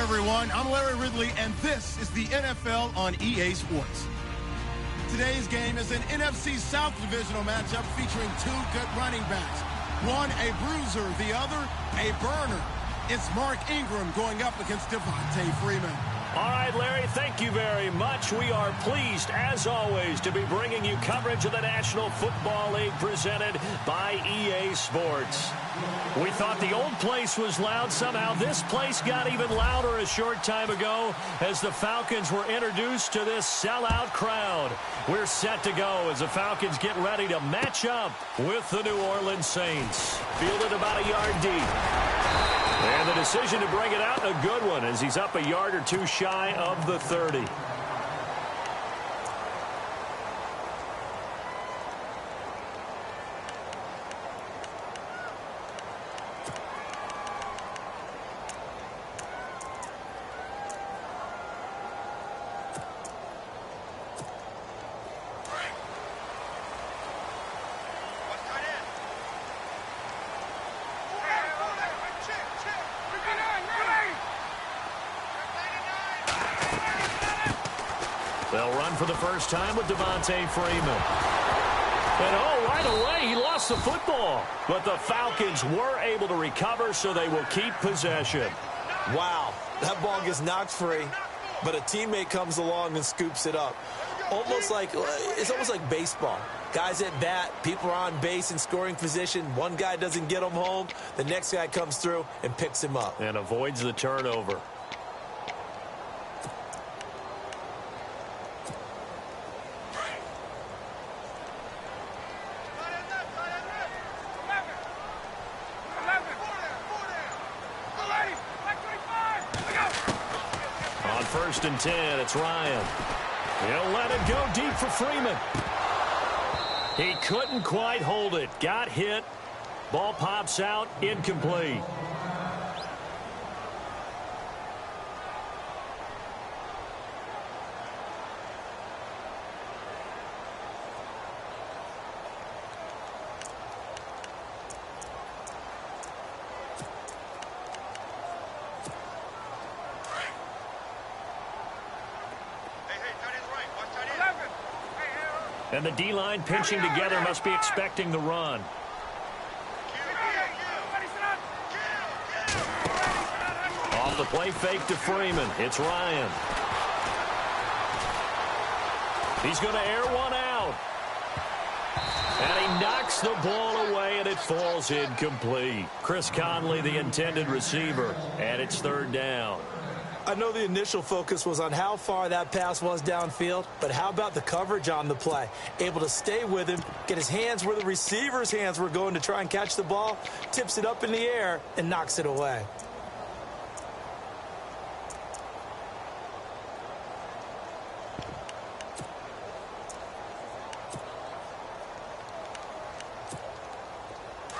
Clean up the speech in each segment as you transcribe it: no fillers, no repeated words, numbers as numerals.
everyone. I'm Larry Ridley, and this is the NFL on EA Sports. Today's game is an NFC South divisional matchup featuring two good running backs. One a bruiser, the other a burner. It's Mark Ingram going up against Devontae Freeman. All right, Larry, thank you very much. We are pleased, as always, to be bringing you coverage of the National Football League presented by EA Sports. We thought the old place was loud. Somehow this place got even louder a short time ago as the Falcons were introduced to this sellout crowd. We're set to go as the Falcons get ready to match up with the New Orleans Saints. Fielded about a yard deep. And the decision to bring it out, a good one, as he's up a yard or two shy of the 30. They'll run for the first time with Devontae Freeman. And right away, he lost the football. But the Falcons were able to recover, so they will keep possession. Wow, that ball gets knocked free, but a teammate comes along and scoops it up. It's almost like baseball. Guys at bat, people are on base in scoring position. One guy doesn't get him home. The next guy comes through and picks him up. And avoids the turnover. First and 10, it's Ryan. He'll let it go deep for Freeman. He couldn't quite hold it. Got hit. Ball pops out, incomplete. And the D-line pinching together must be expecting the run. Off the play fake to Freeman. It's Ryan. He's going to air one out. And he knocks the ball away, and it falls incomplete. Chris Conley, the intended receiver, and it's third down. I know the initial focus was on how far that pass was downfield, but how about the coverage on the play? Able to stay with him, get his hands where the receiver's hands were going to try and catch the ball, tips it up in the air, and knocks it away.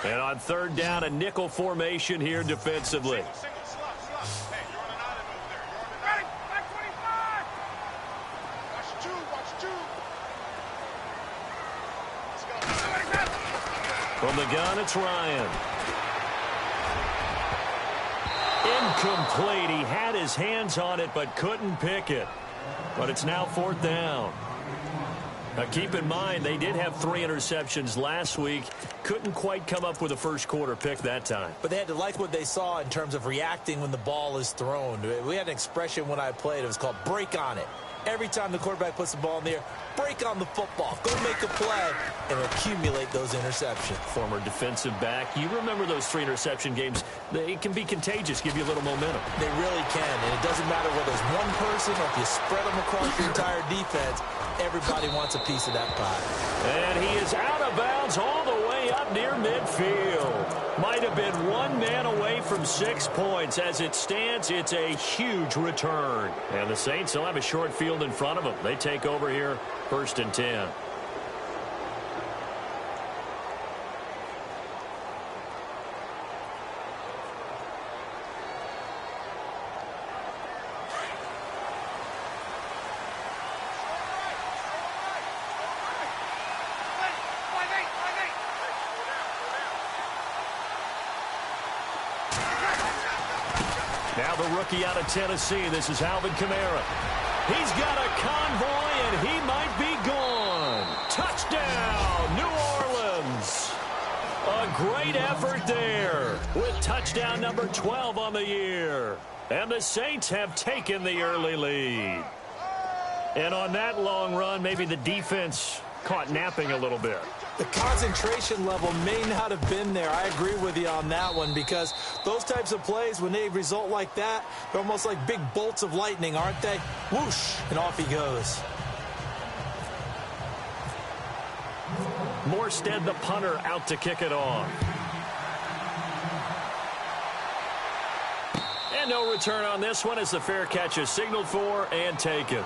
And on third down, a nickel formation here defensively. From the gun, it's Ryan. Incomplete. He had his hands on it but couldn't pick it. But it's now fourth down. Now keep in mind, they did have 3 interceptions last week. Couldn't quite come up with a first quarter pick that time. But they had to like what they saw in terms of reacting when the ball is thrown. We had an expression when I played. It was called break on it. Every time the quarterback puts the ball in the air, break on the football. Go make a play and accumulate those interceptions. Former defensive back. You remember those 3 interception games. They can be contagious, give you a little momentum. They really can, and it doesn't matter whether it's one person or if you spread them across your entire defense. Everybody wants a piece of that pie. And he is out of bounds all the way up near midfield. Might have been one man away from 6 points. As it stands, it's a huge return. And the Saints will have a short field in front of them. They take over here, first and 10. Now the rookie out of Tennessee. This is Alvin Kamara. He's got a convoy, and he might be gone. Touchdown, New Orleans. A great effort there with touchdown number 12 on the year. And the Saints have taken the early lead. And on that long run, maybe the defense caught napping a little bit. The concentration level may not have been there. I agree with you on that one, because those types of plays, when they result like that, they're almost like big bolts of lightning, aren't they? Whoosh, and off he goes. Morstead, the punter, out to kick it off. And no return on this one as the fair catch is signaled for and taken.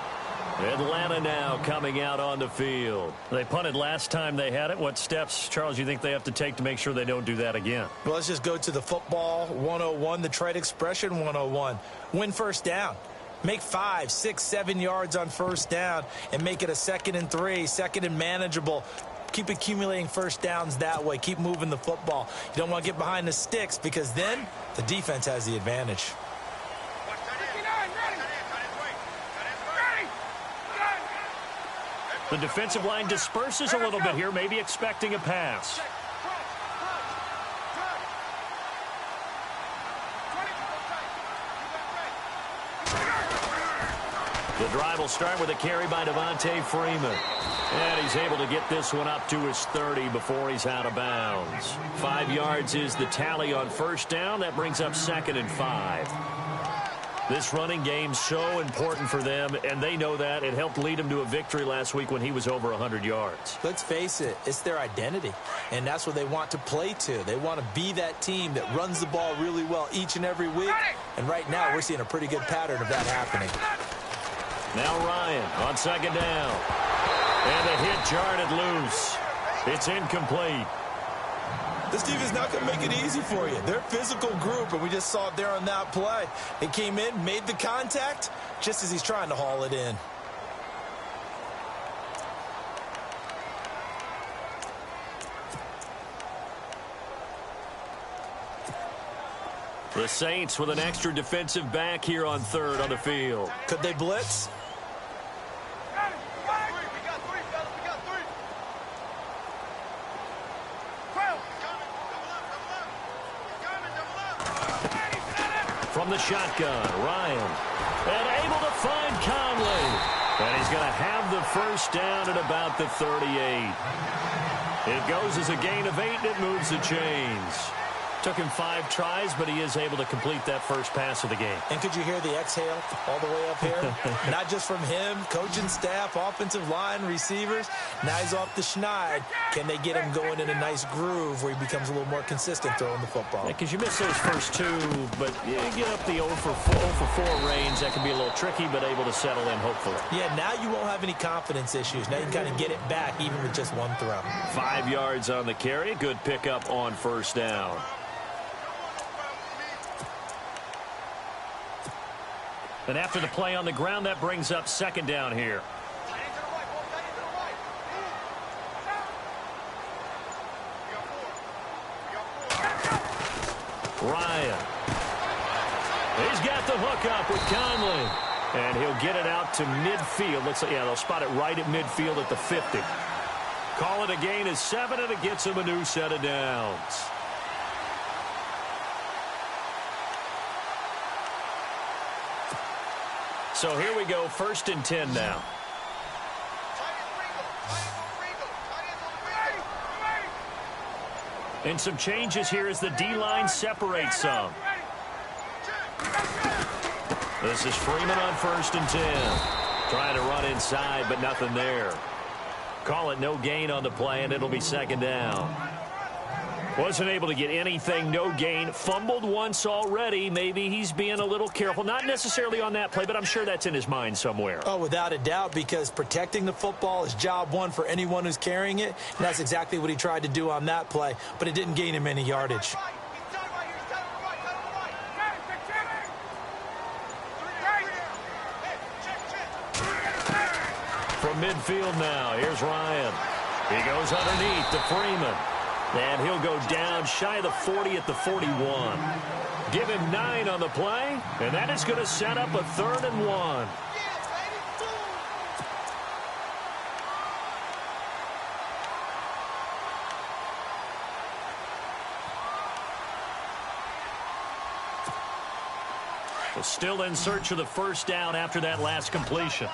Atlanta now coming out on the field. They punted last time they had it. What steps, Charles, you think they have to take to make sure they don't do that again? Well, let's just go to the football 101, the trade expression 101. Win first down. Make 5, 6, 7 yards on first down and make it a 2nd and 3, 2nd and manageable. Keep accumulating first downs that way. Keep moving the football. You don't want to get behind the sticks, because then the defense has the advantage. The defensive line disperses a little bit here, maybe expecting a pass. The drive will start with a carry by Devontae Freeman. And he's able to get this one up to his 30 before he's out of bounds. 5 yards is the tally on first down. That brings up 2nd and 5. This running game's so important for them, and they know that. It helped lead them to a victory last week when he was over 100 yards. Let's face it, it's their identity, and that's what they want to play to. They want to be that team that runs the ball really well each and every week, and right now we're seeing a pretty good pattern of that happening. Now Ryan on 2nd down, and the hit jarred it loose. It's incomplete. This team is not going to make it easy for you. They're a physical group, and we just saw it there on that play. They came in, made the contact, just as he's trying to haul it in. The Saints with an extra defensive back here on 3rd on the field. Could they blitz? From the shotgun, Ryan, and able to find Conley. And he's going to have the first down at about the 38. It goes as a gain of 8, and it moves the chains. Took him 5 tries, but he is able to complete that first pass of the game. And could you hear the exhale all the way up here? Not just from him, coaching staff, offensive line, receivers. Now he's off the schneid. Can they get him going in a nice groove where he becomes a little more consistent throwing the football? Because you miss those first 2, but you get up the 0 for 4 range. That can be a little tricky, but able to settle in, hopefully. Yeah, now you won't have any confidence issues. Now you can kind of get it back even with just 1 throw. 5 yards on the carry. Good pickup on first down. And after the play on the ground, that brings up 2nd down here. Ryan. He's got the hook up with Conley. And he'll get it out to midfield. Looks like, yeah, they'll spot it right at midfield at the 50. Call it a gain of 7, and it gets him a new set of downs. So here we go, 1st and 10 now. And some changes here as the D-line separates some. This is Freeman on 1st and 10. Trying to run inside, but nothing there. Call it no gain on the play, and it'll be 2nd down. Wasn't able to get anything, no gain. Fumbled once already. Maybe he's being a little careful. Not necessarily on that play, but I'm sure that's in his mind somewhere. Oh, without a doubt, because protecting the football is job 1 for anyone who's carrying it. And that's exactly what he tried to do on that play, but it didn't gain him any yardage. From midfield now, here's Ryan. He goes underneath to Freeman. And he'll go down shy of the 40 at the 41. Give him 9 on the play, and that is going to set up a 3rd and 1. Well, still in search of the first down after that last completion.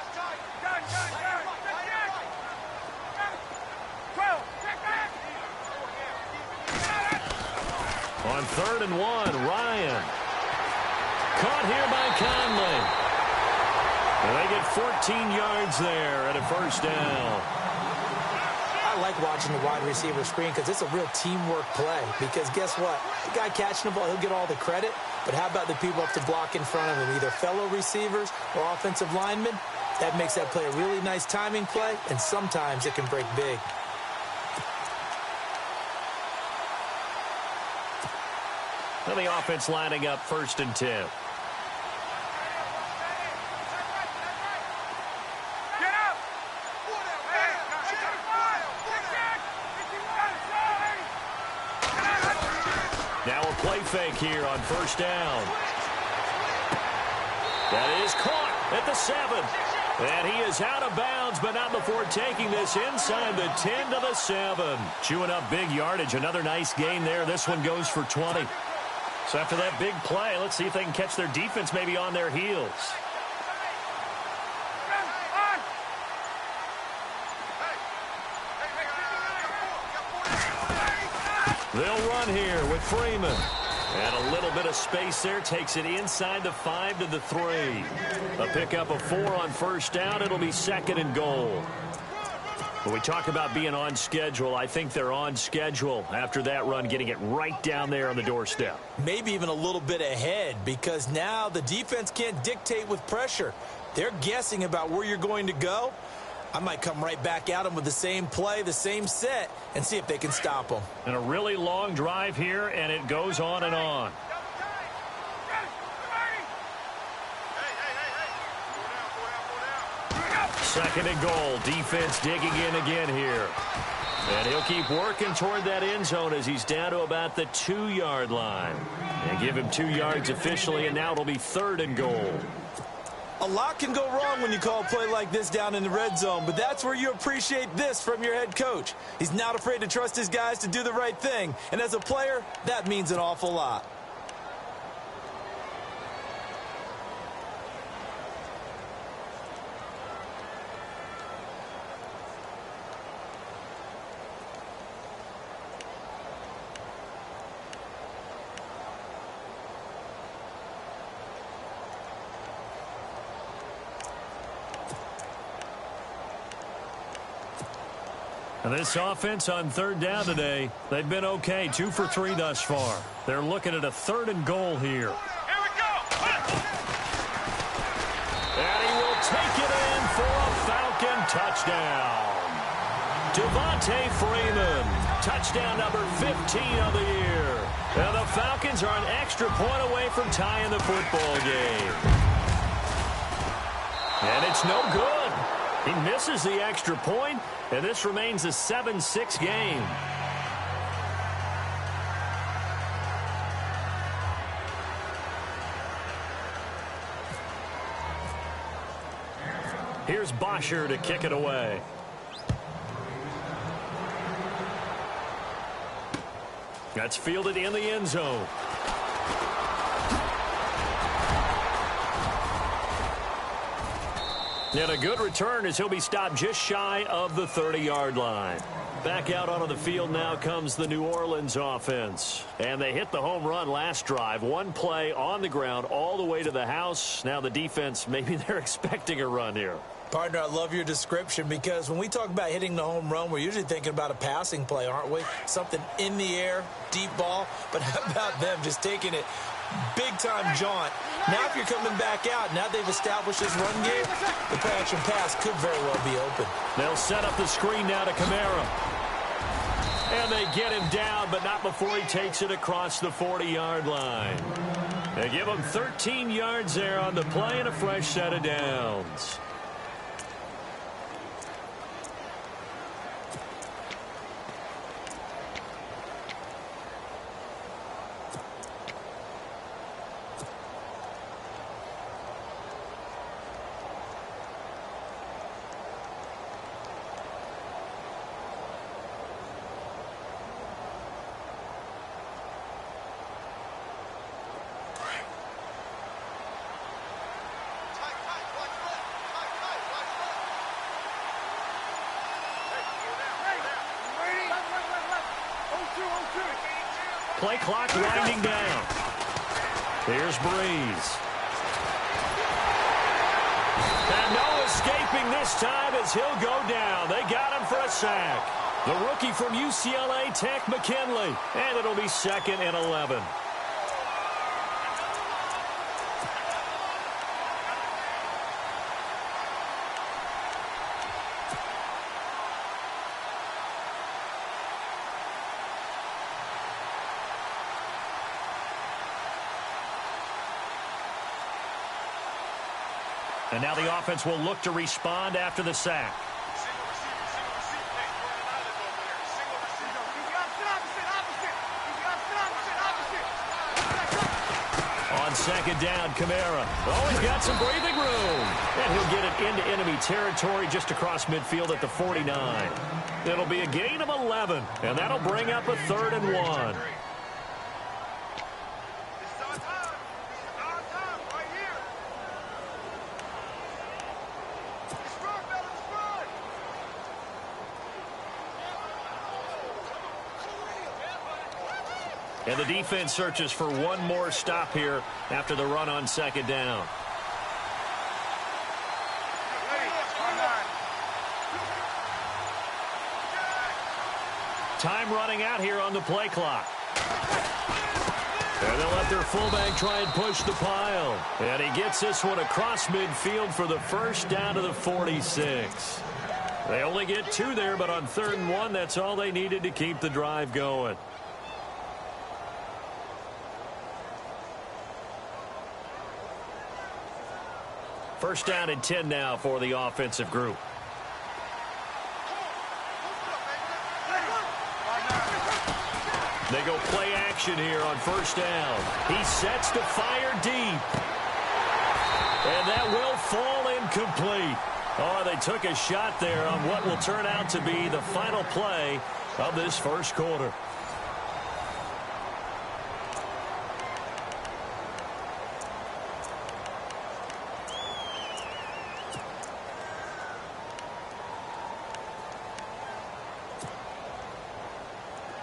On 3rd and 1, Ryan. Caught here by Conley. And they get 14 yards there at a first down. I like watching the wide receiver screen because it's a real teamwork play. Because guess what? The guy catching the ball, he'll get all the credit. But how about the people up to block in front of him, either fellow receivers or offensive linemen? That makes that play a really nice timing play, and sometimes it can break big. Well, the offense lining up 1st and 10. Now a play fake here on 1st down. That is caught at the 7. And he is out of bounds, but not before taking this inside the 10 to the 7. Chewing up big yardage. Another nice gain there. This one goes for 20. So after that big play, let's see if they can catch their defense maybe on their heels. They'll run here with Freeman. And a little bit of space there takes it inside the 5 to the 3. A pickup of 4 on 1st down. It'll be 2nd and goal. When we talk about being on schedule, I think they're on schedule after that run, getting it right down there on the doorstep. Maybe even a little bit ahead, because now the defense can't dictate with pressure. They're guessing about where you're going to go. I might come right back at them with the same play, the same set, and see if they can stop them. And a really long drive here, and it goes on and on. Second and goal. Defense digging in again here. And he'll keep working toward that end zone as he's down to about the 2-yard line. And give him 2 yards officially, and now it'll be 3rd and goal. A lot can go wrong when you call a play like this down in the red zone, but that's where you appreciate this from your head coach. He's not afraid to trust his guys to do the right thing, and as a player, that means an awful lot. This offense on 3rd down today, they've been okay. 2 for 3 thus far. They're looking at a 3rd and goal here. Here we go. And he will take it in for a Falcon touchdown. Devontae Freeman, touchdown number 15 of the year. And the Falcons are an extra point away from tying the football game. And it's no good. He misses the extra point, and this remains a 7-6 game. Here's Bosher to kick it away. That's fielded in the end zone. And a good return as he'll be stopped just shy of the 30-yard line. Back out onto the field now comes the New Orleans offense. And they hit the home run last drive. One play on the ground all the way to the house. Now the defense, maybe they're expecting a run here. Partner, I love your description, because when we talk about hitting the home run, we're usually thinking about a passing play, aren't we? Something in the air, deep ball. But how about them just taking it big-time jaunt? Now if you're coming back out, now they've established this run game, the play-action pass could very well be open. They'll set up the screen now to Kamara. And they get him down, but not before he takes it across the 40-yard line. They give him 13 yards there on the play and a fresh set of downs. Play clock winding down. Here's Breeze. And no escaping this time as he'll go down. They got him for a sack. The rookie from UCLA Tech, McKinley. And it'll be 2nd and 11. And now the offense will look to respond after the sack. On 2nd down, Kamara. Oh, he's got some breathing room. And he'll get it into enemy territory just across midfield at the 49. It'll be a gain of 11, and that'll bring up a 3rd and 1. And the defense searches for one more stop here after the run on 2nd down. Time running out here on the play clock. And they'll let their fullback try and push the pile. And he gets this one across midfield for the first down to the 46. They only get 2 there, but on 3rd and 1, that's all they needed to keep the drive going. First down and 10 now for the offensive group. They go play action here on 1st down. He sets to fire deep. And that will fall incomplete. Oh, they took a shot there on what will turn out to be the final play of this first quarter.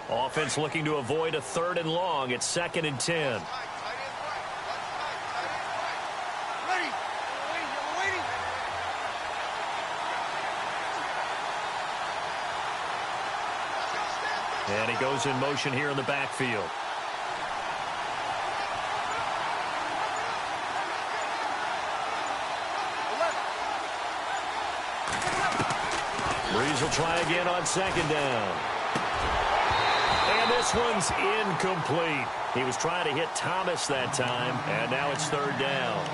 Offense looking to avoid a 3rd and long. It's 2nd and 10. And he goes in motion here in the backfield. Breeze will try again on 2nd down. And this one's incomplete. He was trying to hit Thomas that time, and now it's 3rd down.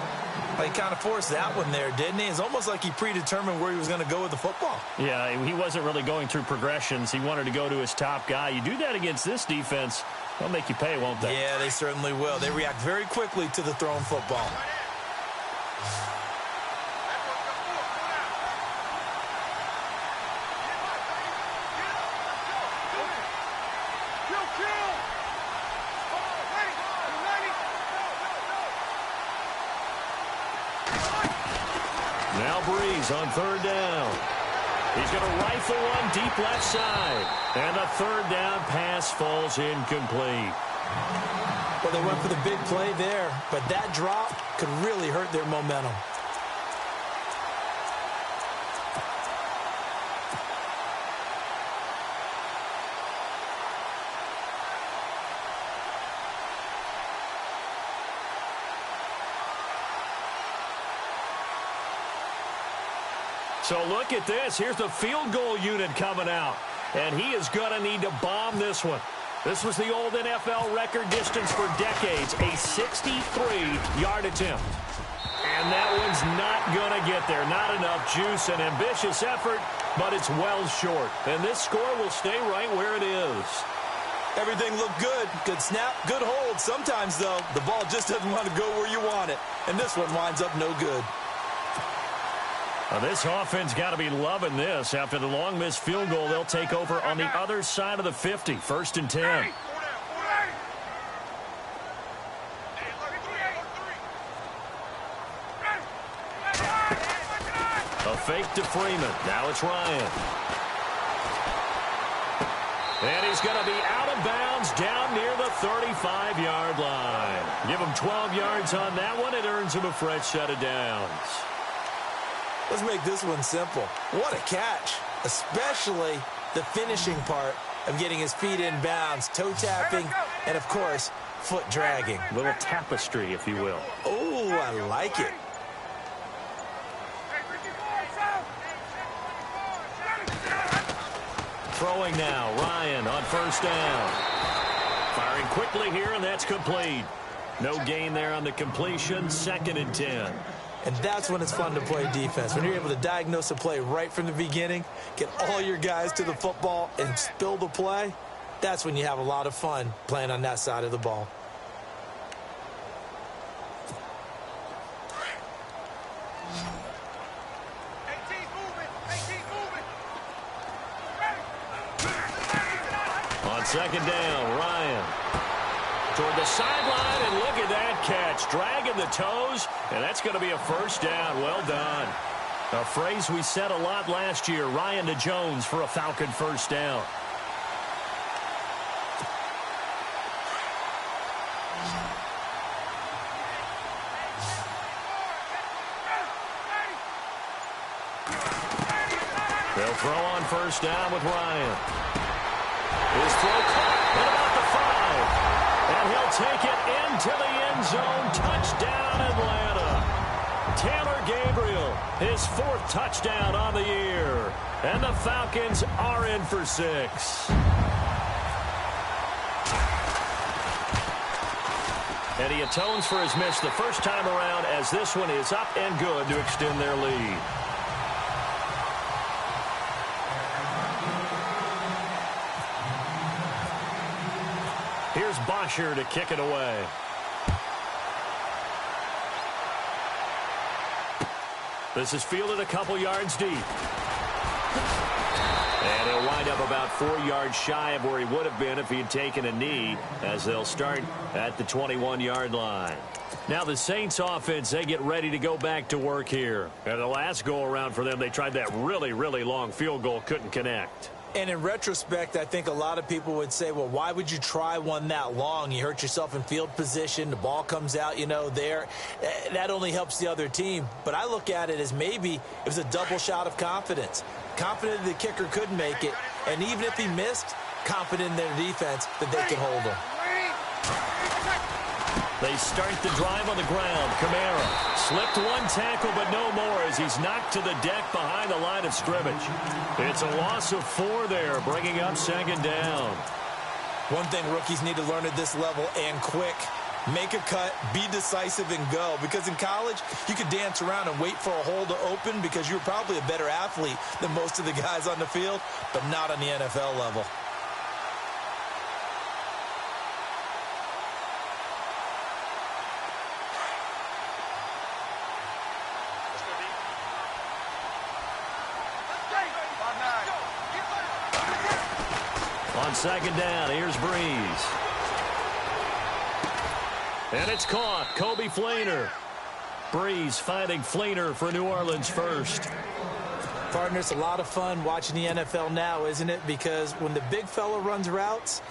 He kind of forced that one there, didn't he? It's almost like he predetermined where he was going to go with the football. Yeah, he wasn't really going through progressions. He wanted to go to his top guy. You do that against this defense, they'll make you pay, won't they? Yeah, they certainly will. They react very quickly to the thrown football. Now Breeze on 3rd down. He's going to rifle one deep left side. And the 3rd down pass falls incomplete. Well, they went for the big play there, but that drop could really hurt their momentum. So look at this. Here's the field goal unit coming out. And he is going to need to bomb this one. This was the old NFL record distance for decades, a 63-yard attempt. And that one's not going to get there. Not enough juice, an ambitious effort, but it's well short. And this score will stay right where it is. Everything looked good. Good snap, good hold. Sometimes, though, the ball just doesn't want to go where you want it. And this one winds up no good. This offense got to be loving this. After the long missed field goal, they'll take over on the other side of the 50. 1st and 10. A fake to Freeman. Now it's Ryan. And he's going to be out of bounds down near the 35-yard line. Give him 12 yards on that one. It earns him a fresh set of downs. Let's make this one simple. What a catch, especially the finishing part of getting his feet in bounds, toe tapping, and, of course, foot dragging. A little tapestry, if you will. Oh, I like it. Throwing now, Ryan on first down. Firing quickly here, and that's complete. No gain there on the completion, 2nd and 10. And that's when it's fun to play defense. When you're able to diagnose a play right from the beginning, get all your guys to the football, and spill the play, that's when you have a lot of fun playing on that side of the ball. On 2nd down, Ryan toward the sideline, and look at that catch. Dragging the toes, and that's going to be a first down. Well done. A phrase we said a lot last year, Ryan to Jones for a Falcon first down. They'll throw on first down with Ryan. His throw caught at about the 5. And he'll take it into the end zone. Touchdown, Atlanta. Taylor Gabriel, his 4th touchdown on the year. And the Falcons are in for 6. And he atones for his miss the first time around, as this one is up and good to extend their lead. Here's Bosher to kick it away. This is fielded a couple yards deep. And he'll wind up about 4 yards shy of where he would have been if he had taken a knee, as they'll start at the 21-yard line. Now the Saints offense, they get ready to go back to work here. And the last go-around for them, they tried that really, really long field goal, couldn't connect. And in retrospect, I think a lot of people would say, well, why would you try one that long? You hurt yourself in field position. The ball comes out, there. That only helps the other team. But I look at it as maybe it was a double shot of confidence. Confident the kicker couldn't make it. And even if he missed, confident in their defense that they could hold him. They start the drive on the ground. Kamara slipped one tackle, but no more, as he's knocked to the deck behind the line of scrimmage. It's a loss of 4 there, bringing up 2nd down. One thing rookies need to learn at this level, and quick. Make a cut, be decisive, and go. Because in college, you could dance around and wait for a hole to open because you're probably a better athlete than most of the guys on the field, but not on the NFL level. On 2nd down, here's Breeze. And it's caught. Kobe Fleener. Breeze finding Fleener for New Orleans first. Partner, it's a lot of fun watching the NFL now, isn't it? Because when the big fella runs routes,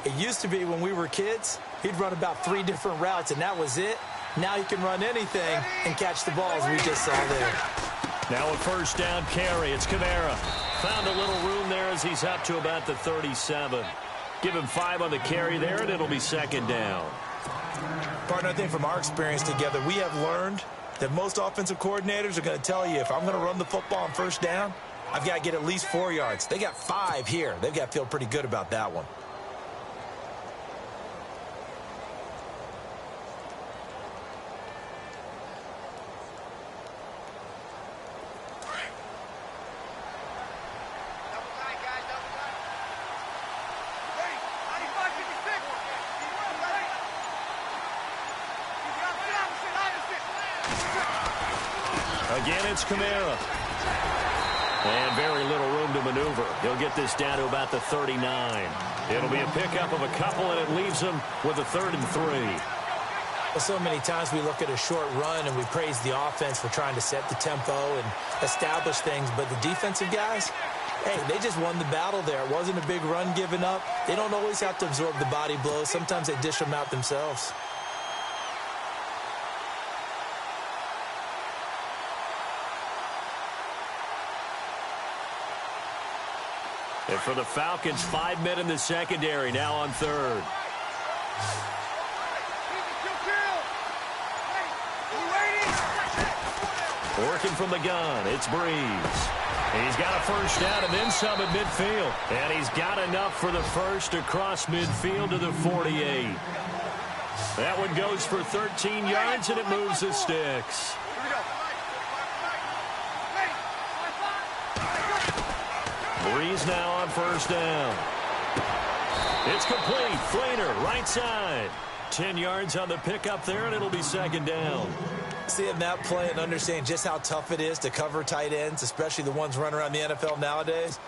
it used to be when we were kids, he'd run about 3 different routes, and that was it. Now he can run anything and catch the ball, as we just saw there. Now a first down carry. It's Kamara. Found a little room there as he's up to about the 37. Give him 5 on the carry there, and it'll be 2nd down. Partner, I think from our experience together, we have learned that most offensive coordinators are going to tell you, if I'm going to run the football on first down, I've got to get at least 4 yards. They got 5 here. They've got to feel pretty good about that one. Again, it's Kamara. And very little room to maneuver. He'll get this down to about the 39. It'll be a pickup of a couple, and it leaves him with a 3rd and 3. Well, so many times we look at a short run and we praise the offense for trying to set the tempo and establish things, but the defensive guys, Hey, they just won the battle there. It wasn't a big run given up. They don't always have to absorb the body blows. Sometimes they dish them out themselves. And for the Falcons, 5 men in the secondary, now on third. Working from the gun, it's Breeze. He's got a first down and then some at midfield. And he's got enough for the first across midfield to the 48. That one goes for 13 yards, and it moves the sticks. Breeze now on first down. It's complete. Fleener, right side. 10 yards on the pickup there, and it'll be second down. Seeing that play and understanding just how tough it is to cover tight ends, especially the ones running around the NFL nowadays,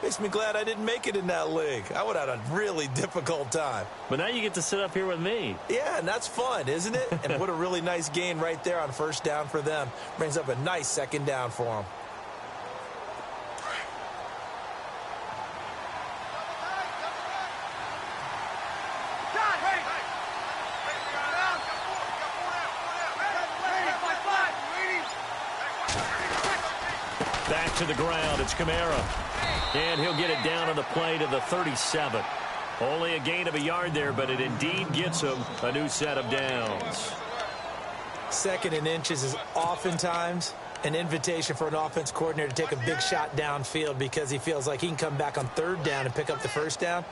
makes me glad I didn't make it in that league. I would have had a really difficult time. But now you get to sit up here with me. Yeah, and that's fun, isn't it? And what a really nice gain right there on first down for them. Brings up a nice second down for them. Back to the ground, it's Kamara. And he'll get it down on the play to the 37. Only a gain of a yard there, but it indeed gets him a new set of downs. Second and inches is oftentimes an invitation for an offense coordinator to take a big shot downfield because he feels like he can come back on third down and pick up the first down.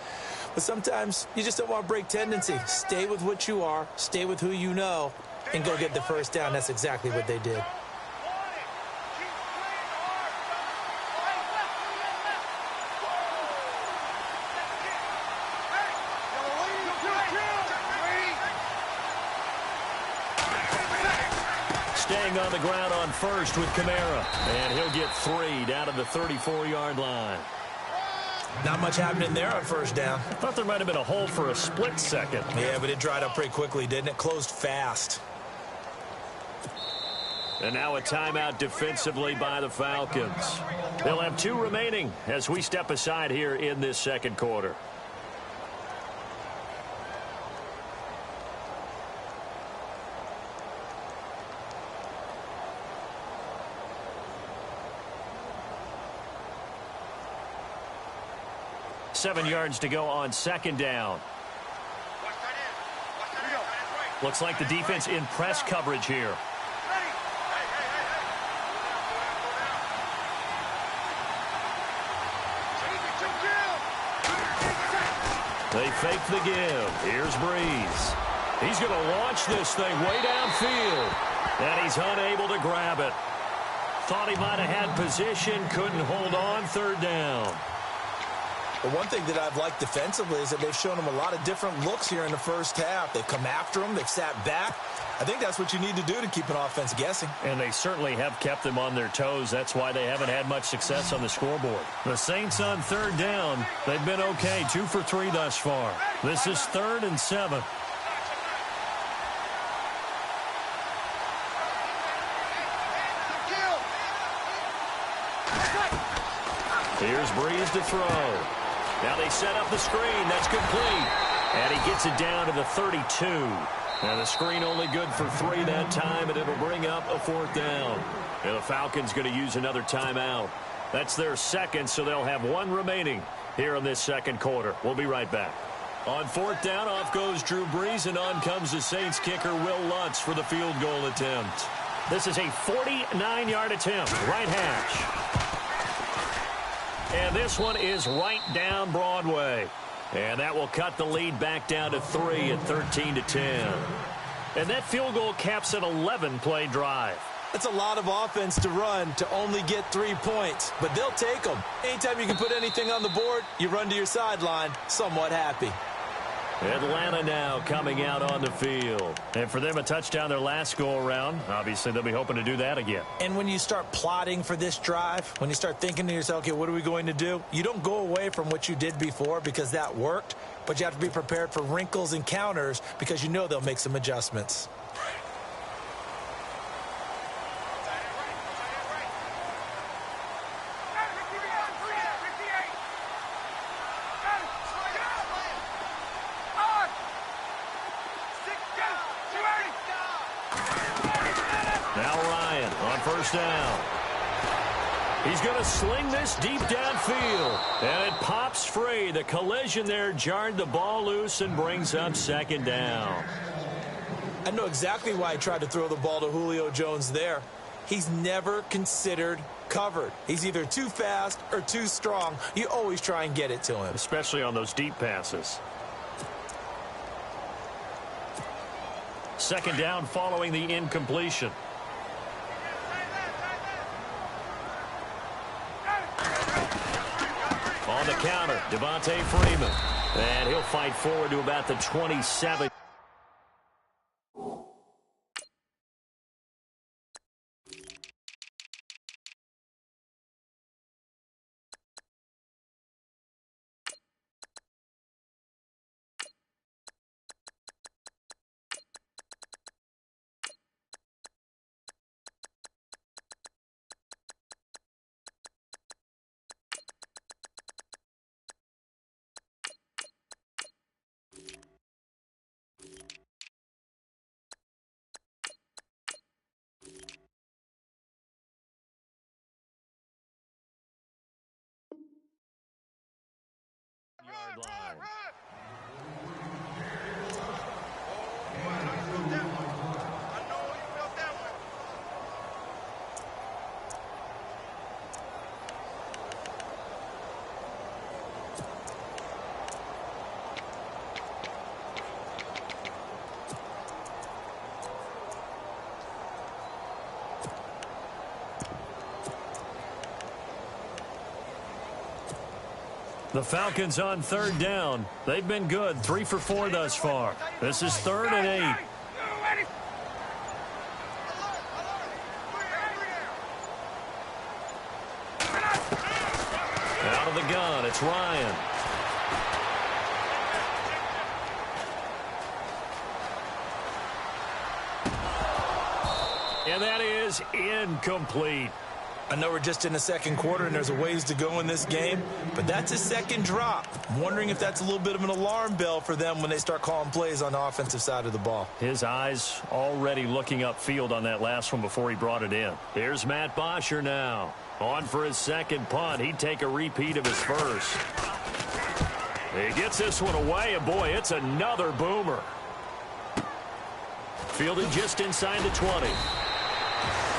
But sometimes you just don't want to break tendency. Stay with what you are, stay with who you know, and go get the first down. That's exactly what they did. Staying on the ground on first with Kamara. And he'll get 3 down to the 34-yard line. Not much happening there on first down. Thought there might have been a hole for a split second. Yeah, but it dried up pretty quickly, didn't it? Closed fast. And now a timeout defensively by the Falcons. They'll have 2 remaining as we step aside here in this second quarter. Seven yards to go on second down. Looks like the defense in press coverage here. They fake the give. Here's Breeze. He's going to launch this thing way downfield. And he's unable to grab it. Thought he might have had position, couldn't hold on, third down. But one thing that I've liked defensively is that they've shown them a lot of different looks here in the first half. They've come after them. They've sat back. I think that's what you need to do to keep an offense guessing. And they certainly have kept them on their toes. That's why they haven't had much success on the scoreboard. The Saints on third down. They've been okay. 2 for 3 thus far. This is 3rd and 7. Here's Breeze to throw. Now they set up the screen. That's complete. And he gets it down to the 32. And the screen only good for 3 that time, and it'll bring up a 4th down. And the Falcons going to use another timeout. That's their second, so they'll have 1 remaining here in this second quarter. We'll be right back. On 4th down, off goes Drew Brees, and on comes the Saints kicker, Will Lutz, for the field goal attempt. This is a 49-yard attempt, right hash. And this one is right down Broadway. And that will cut the lead back down to 3 at 13-10. And that field goal caps an 11-play drive. That's a lot of offense to run to only get 3 points, but they'll take them. Anytime you can put anything on the board, you run to your sideline somewhat happy. Atlanta now coming out on the field. And for them, a touchdown their last go-around. Obviously, they'll be hoping to do that again. And when you start plotting for this drive, when you start thinking to yourself, okay, what are we going to do? You don't go away from what you did before because that worked, but you have to be prepared for wrinkles and counters because you know they'll make some adjustments. Now Ryan on first down. He's going to sling this deep downfield. And it pops free. The collision there jarred the ball loose and brings up second down. I know exactly why he tried to throw the ball to Julio Jones there. He's never considered covered. He's either too fast or too strong. You always try and get it to him. Especially on those deep passes. Second down following the incompletion. On the counter, Devontae Freeman. And he'll fight forward to about the 27. Yard line. The Falcons on third down. They've been good. 3 for 4 thus far. This is 3rd and 8. Out of the gun, it's Ryan. And that is incomplete. I know we're just in the second quarter and there's a ways to go in this game, but that's a second drop. I'm wondering if that's a little bit of an alarm bell for them when they start calling plays on the offensive side of the ball. His eyes already looking upfield on that last one before he brought it in. Here's Matt Bosher now. On for his second punt. He'd take a repeat of his first. He gets this one away, and boy, it's another boomer. Fielded just inside the 20.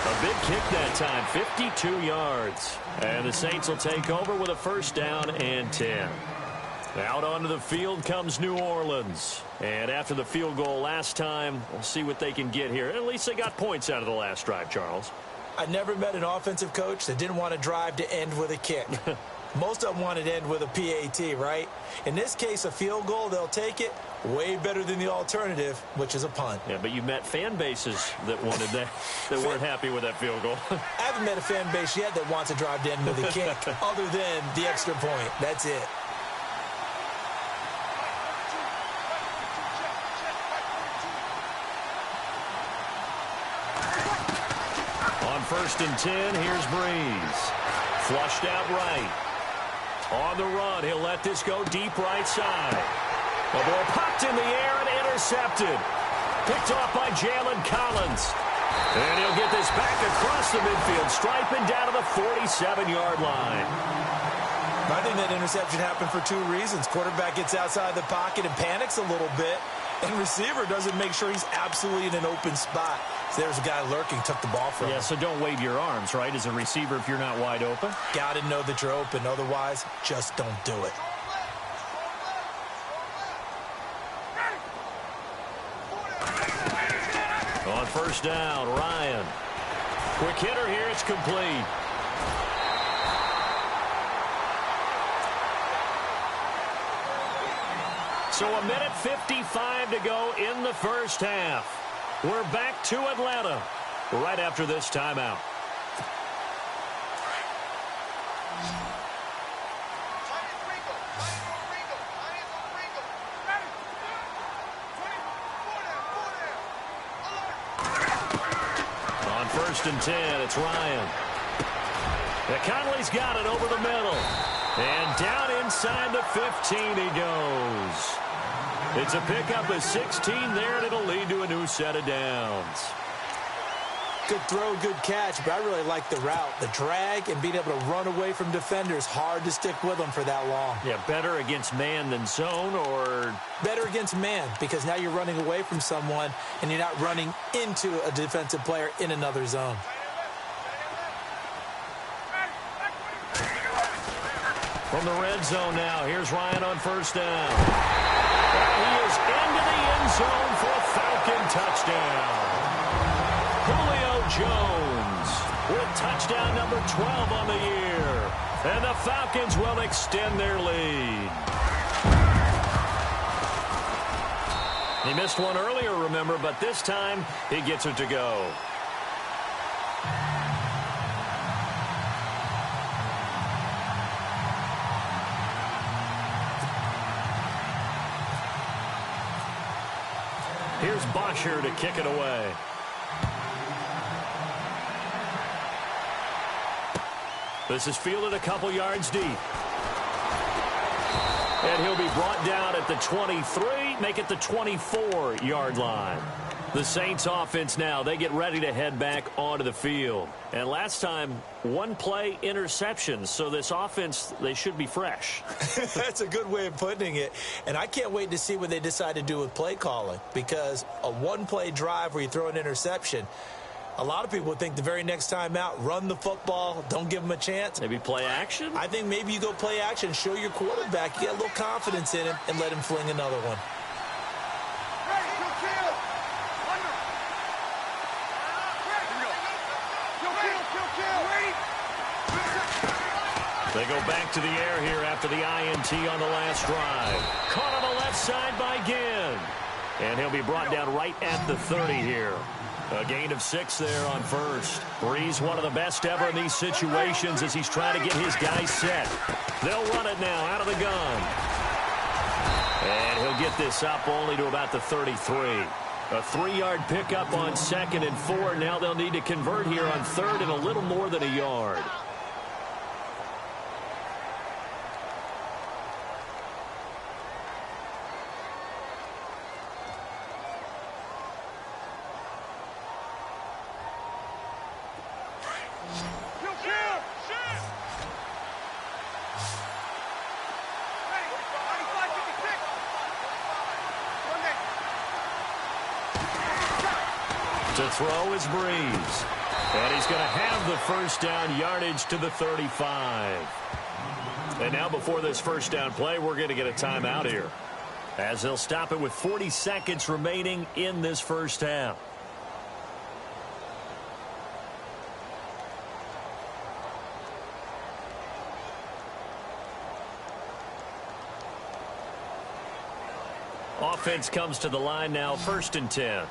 A big kick that time, 52 yards. And the Saints will take over with a first down and 10. Out onto the field comes New Orleans. And after the field goal last time, we'll see what they can get here. At least they got points out of the last drive, Charles. I never met an offensive coach that didn't want a drive to end with a kick. Most of them want it to end with a PAT, right? In this case, a field goal, they'll take it. Way better than the alternative, which is a punt. Yeah, but you met fan bases that wanted that, that weren't happy with that field goal. I haven't met a fan base yet that wants a drive to end with a kick, other than the extra point. That's it. On 1st and 10, here's Breeze. Flushed out right. On the run, he'll let this go deep right side. The ball popped in the air and intercepted. Picked off by Jalen Collins. And he'll get this back across the midfield, striping down to the 47-yard line. I think that interception happened for 2 reasons. Quarterback gets outside the pocket and panics a little bit. And receiver doesn't make sure he's absolutely in an open spot. So there's a guy lurking, took the ball from him. Yeah, so don't wave your arms, right, as a receiver if you're not wide open. Got to know that you're open. Otherwise, just don't do it. On first down, Ryan. Quick hitter here, it's complete. So 1:55 to go in the first half. We're back to Atlanta right after this timeout. On 1st and 10, it's Ryan. Conley's got it over the middle. And down inside the 15 he goes. It's a pickup of 16 there, and it'll lead to a new set of downs. Good throw, good catch, but I really like the route. The drag and being able to run away from defenders, hard to stick with them for that long. Yeah, better against man than zone, or? Better against man, because now you're running away from someone and you're not running into a defensive player in another zone. From the red zone now, here's Ryan on first down. He is into the end zone for a Falcon touchdown. Julio Jones with touchdown number 12 on the year. And the Falcons will extend their lead. He missed one earlier, remember, but this time he gets it to go. Here's Bosher to kick it away. This is fielded a couple yards deep. And he'll be brought down at the 23, make it the 24-yard line. The Saints offense now, they get ready to head back onto the field. And last time, one play interception, so this offense, they should be fresh. That's a good way of putting it. And I can't wait to see what they decide to do with play calling, because a one-play drive where you throw an interception, a lot of people would think the very next time out, run the football, don't give them a chance. Maybe play action? I think maybe you go play action, show your quarterback, you get a little confidence in him, and let him fling another one. They go back to the air here after the INT on the last drive. Caught on the left side by Ginn. And he'll be brought down right at the 30 here. A gain of 6 there on first. Breeze, one of the best ever in these situations as he's trying to get his guys set. They'll run it now out of the gun. And he'll get this up only to about the 33. A 3-yard pickup on 2nd and 4. Now they'll need to convert here on 3rd and a little more than a yard. To throw is Breeze. And he's going to have the first down, yardage to the 35. And now before this first down play, we're going to get a timeout here, as they'll stop it with 40 seconds remaining in this first half. Offense comes to the line now, 1st and 10.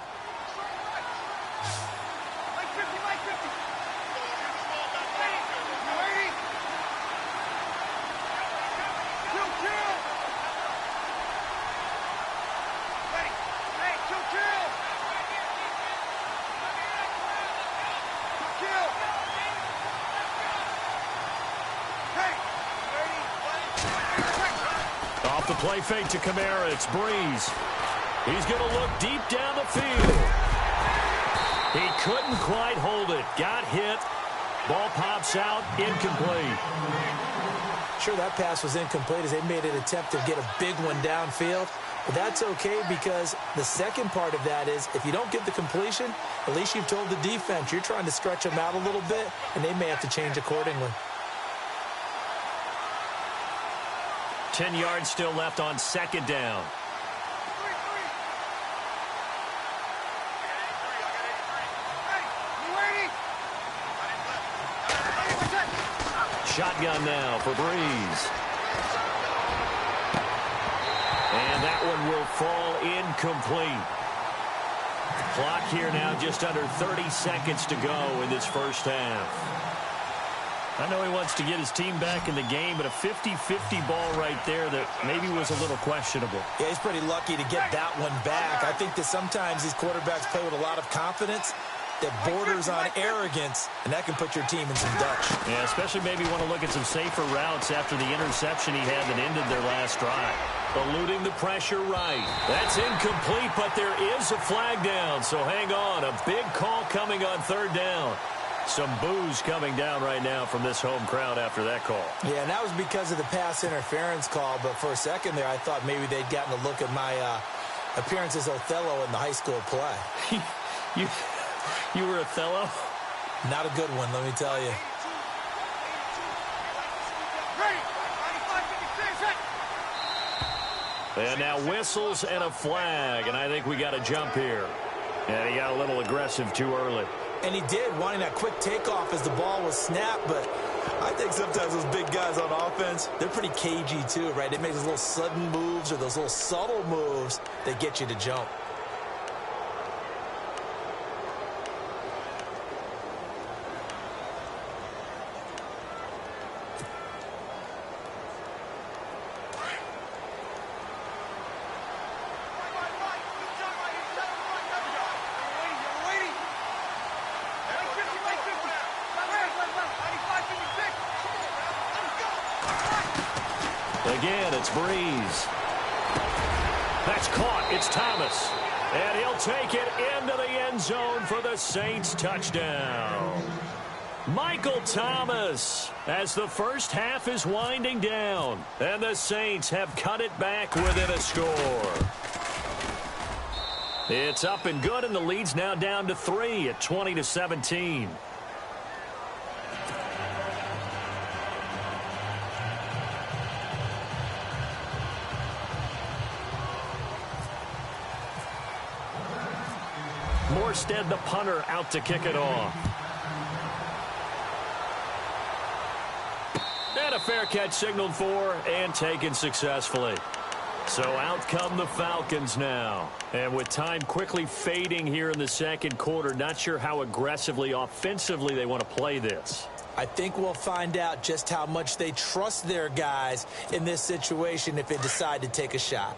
Off the play fake to Kamara, it's Breeze. He's going to look deep down the field. He couldn't quite hold it. Got hit. Ball pops out, incomplete. Sure, that pass was incomplete as they made an attempt to get a big one downfield. But that's okay, because the second part of that is if you don't get the completion, at least you've told the defense you're trying to stretch them out a little bit, and they may have to change accordingly. 10 yards still left on 2nd down. Shotgun now for Breeze. And that one will fall incomplete. Clock here now just under 30 seconds to go in this first half. I know he wants to get his team back in the game, but a 50-50 ball right there that maybe was a little questionable. Yeah, he's pretty lucky to get that one back. I think that sometimes these quarterbacks play with a lot of confidence, that borders on arrogance, and that can put your team in some Dutch. Yeah, especially maybe want to look at some safer routes after the interception he had that ended their last drive. Eluding the pressure right. That's incomplete, but there is a flag down, so hang on. A big call coming on third down. Some boos coming down right now from this home crowd after that call. Yeah, and that was because of the pass interference call, but for a second there I thought maybe they'd gotten a look at my appearance as Othello in the high school play. You were Othello? Not a good one, let me tell you. And now whistles and a flag, and I think we got a jump here. And he got a little aggressive too early. And he did, wanting that quick takeoff as the ball was snapped, but I think sometimes those big guys on offense, they're pretty cagey too, right? They make those little sudden moves or those little subtle moves that get you to jump. Again, it's Breeze. That's caught. It's Thomas. And he'll take it into the end zone for the Saints touchdown. Michael Thomas, as the first half is winding down, and the Saints have cut it back within a score. It's up and good, and the lead's now down to 3 at 20-17. Morstead, the punter, out to kick it off. And a fair catch signaled for and taken successfully. So out come the Falcons now. And with time quickly fading here in the second quarter, not sure how aggressively, offensively they want to play this. I think we'll find out just how much they trust their guys in this situation if they decide to take a shot.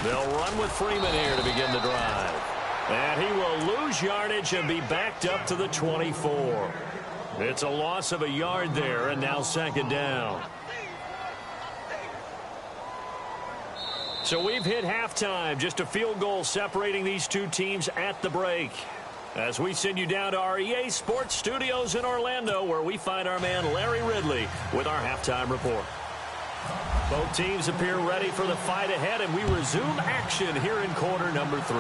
They'll run with Freeman here to begin the drive. And he will lose yardage and be backed up to the 24. It's a loss of a yard there, and now second down. So we've hit halftime. Just a field goal separating these two teams at the break. As we send you down to our EA Sports Studios in Orlando, where we find our man Larry Ridley with our halftime report. Both teams appear ready for the fight ahead, and we resume action here in quarter number 3.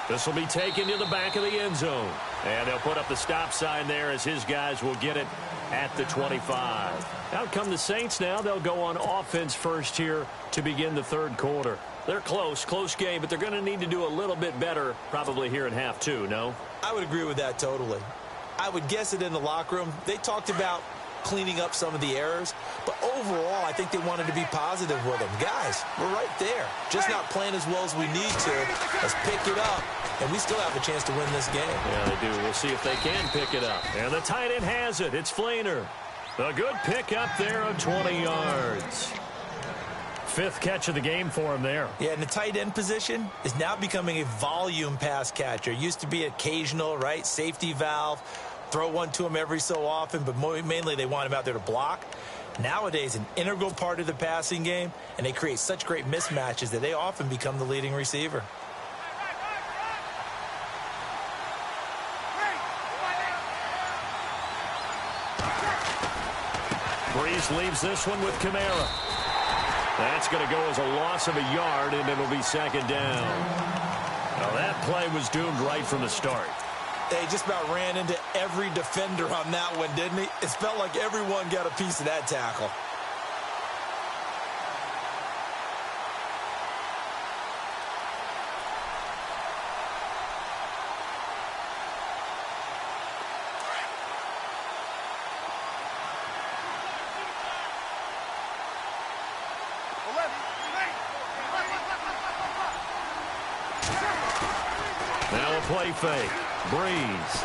This will be taken to the back of the end zone. And they'll put up the stop sign there as his guys will get it at the 25. Out come the Saints now. They'll go on offense first here to begin the third quarter. They're close game, but they're going to need to do a little bit better probably here in half 2, no? I would agree with that totally. I would guess it in the locker room. They talked about cleaning up some of the errors, but overall I think they wanted to be positive with them. Guys, we're right there, just not playing as well as we need to. Let's pick it up, and we still have a chance to win this game. Yeah, they do. We'll see if they can pick it up. And the tight end has it. It's Flainer. A good pick up there of 20 yards. 5th catch of the game for him there. Yeah, and the tight end position is now becoming a volume pass catcher. Used to be occasional, right? Safety valve. Throw one to him every so often, but mainly they want him out there to block. Nowadays, an integral part of the passing game, and they create such great mismatches that they often become the leading receiver. Breeze leaves this one with Kamara. That's going to go as a loss of a yard, and it'll be second down. Now that play was doomed right from the start. They just about ran into every defender on that one, didn't he? It felt like everyone got a piece of that tackle. Now a play fake. Breeze.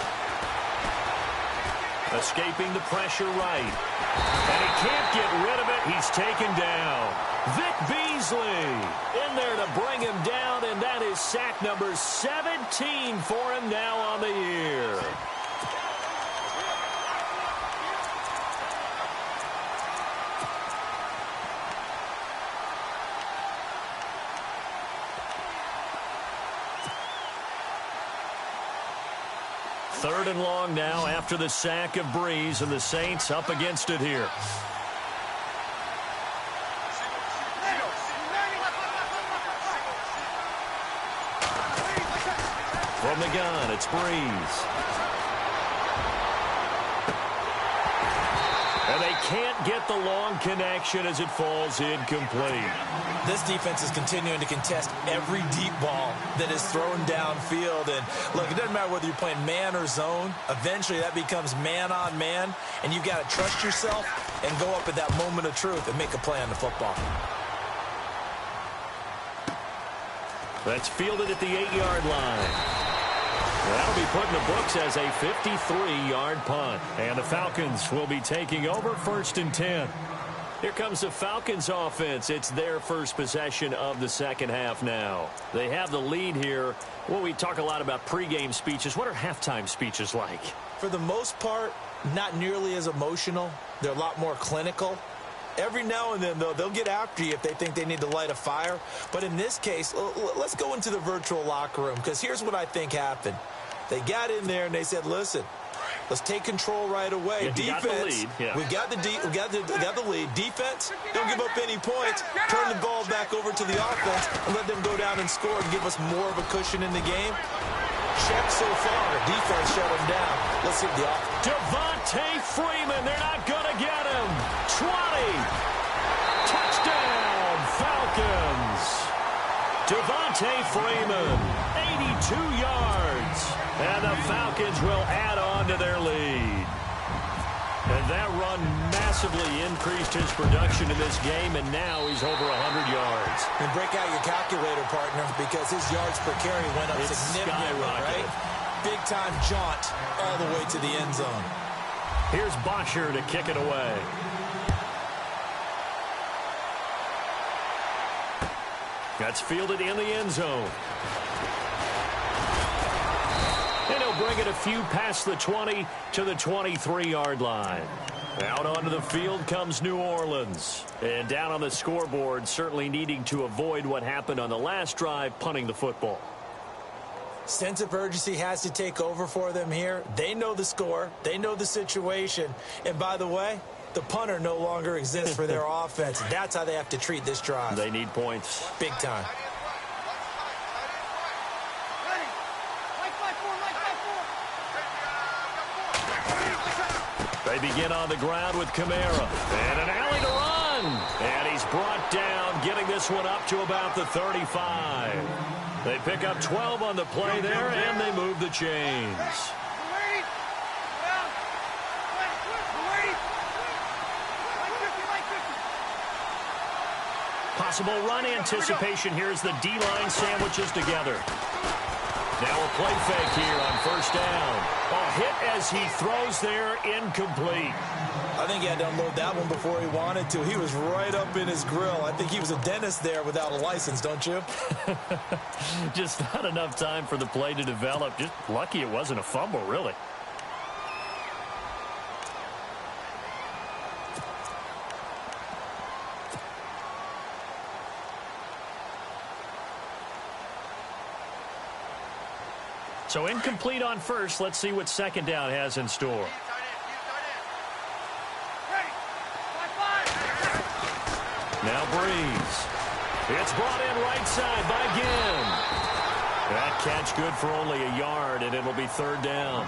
Escaping the pressure right. And he can't get rid of it. He's taken down. Vic Beasley in there to bring him down, and that is sack number 17 for him now on the year. Third and long now after the sack of Breeze, and the Saints up against it here. From the gun, it's Breeze. And they can't get the long connection as it falls incomplete. This defense is continuing to contest every deep ball that is thrown downfield. And, look, it doesn't matter whether you're playing man or zone. Eventually, that becomes man-on-man, and you've got to trust yourself and go up at that moment of truth and make a play on the football. That's fielded at the 8-yard line. That'll be put in the books as a 53-yard punt. And the Falcons will be taking over 1st and 10. Here comes the Falcons offense. It's their first possession of the second half now. They have the lead here. Well, we talk a lot about pregame speeches. What are halftime speeches like? For the most part, not nearly as emotional. They're a lot more clinical. Every now and then, though, they'll get after you if they think they need to light a fire. But in this case, let's go into the virtual locker room, because here's what I think happened. They got in there and they said, listen, let's take control right away. Yeah, defense, we got the lead. Defense, don't give up any points. Turn the ball back over to the offense and let them go down and score and give us more of a cushion in the game. Check so far. Defense shut them down. Let's see the offense. Devontae Freeman, they're not going to get him. 20. Touchdown, Falcons. Devontae Freeman, 82 yards. And the Falcons will add on to their lead. And that run massively increased his production in this game, and now he's over 100 yards. And break out your calculator, partner, because his yards per carry went up significantly, right? Big-time jaunt all the way to the end zone. Here's Bosher to kick it away. That's fielded in the end zone. And he'll bring it a few past the 20 to the 23-yard line. Out onto the field comes New Orleans. And down on the scoreboard, certainly needing to avoid what happened on the last drive, punting the football. Sense of urgency has to take over for them here. They know the score. They know the situation. And by the way, the punter no longer exists for their offense. That's how they have to treat this drive. They need points. Big time. They begin on the ground with Kamara. And an alley to run. And he's brought down, getting this one up to about the 35. They pick up 12 on the play there, and they move the chains. Possible run anticipation here as the D-line sandwiches together. Now a play fake here on first down. A hit as he throws there, incomplete. I think he had to unload that one before he wanted to. He was right up in his grill. I think he was a dentist there without a license, don't you? Just not enough time for the play to develop. Just lucky it wasn't a fumble, really. So incomplete on first. Let's see what second down has in store. Now Breeze. It's brought in right side by Ginn. That catch good for only a yard, and it'll be third down.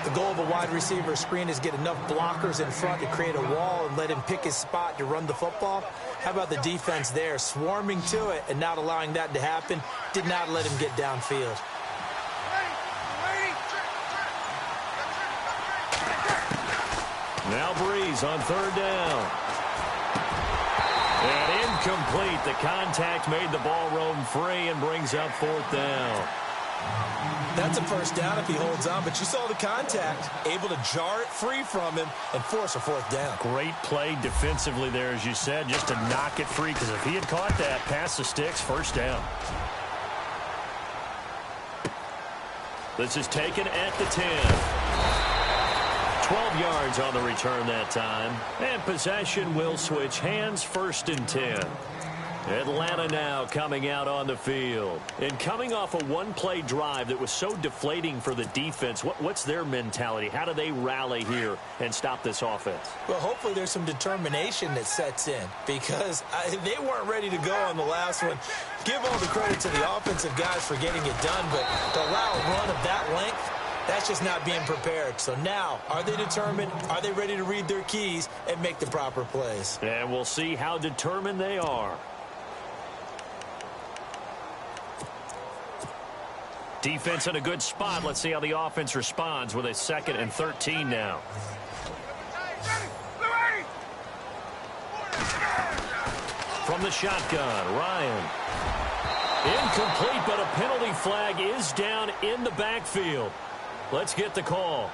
The goal of a wide receiver screen is get enough blockers in front to create a wall and let him pick his spot to run the football. How about the defense there, swarming to it and not allowing that to happen? Did not let him get downfield. Now Breeze on third down. And incomplete. The contact made the ball roam free and brings up fourth down. That's a first down if he holds on, but you saw the contact, able to jar it free from him and force a fourth down. Great play defensively there, as you said, just to knock it free, because if he had caught that, past the sticks, first down. This is taken at the 10. 12 yards on the return that time. And possession will switch hands, 1st and 10. Atlanta now coming out on the field. And coming off a one-play drive that was so deflating for the defense, what's their mentality? How do they rally here and stop this offense? Well, hopefully there's some determination that sets in, because they weren't ready to go on the last one. Give all the credit to the offensive guys for getting it done, but to allow a run of that length, that's just not being prepared. So now, are they determined? Are they ready to read their keys and make the proper plays? And we'll see how determined they are. Defense in a good spot. Let's see how the offense responds with a 2nd and 13 now. From the shotgun, Ryan. Incomplete, but a penalty flag is down in the backfield. Let's get the call.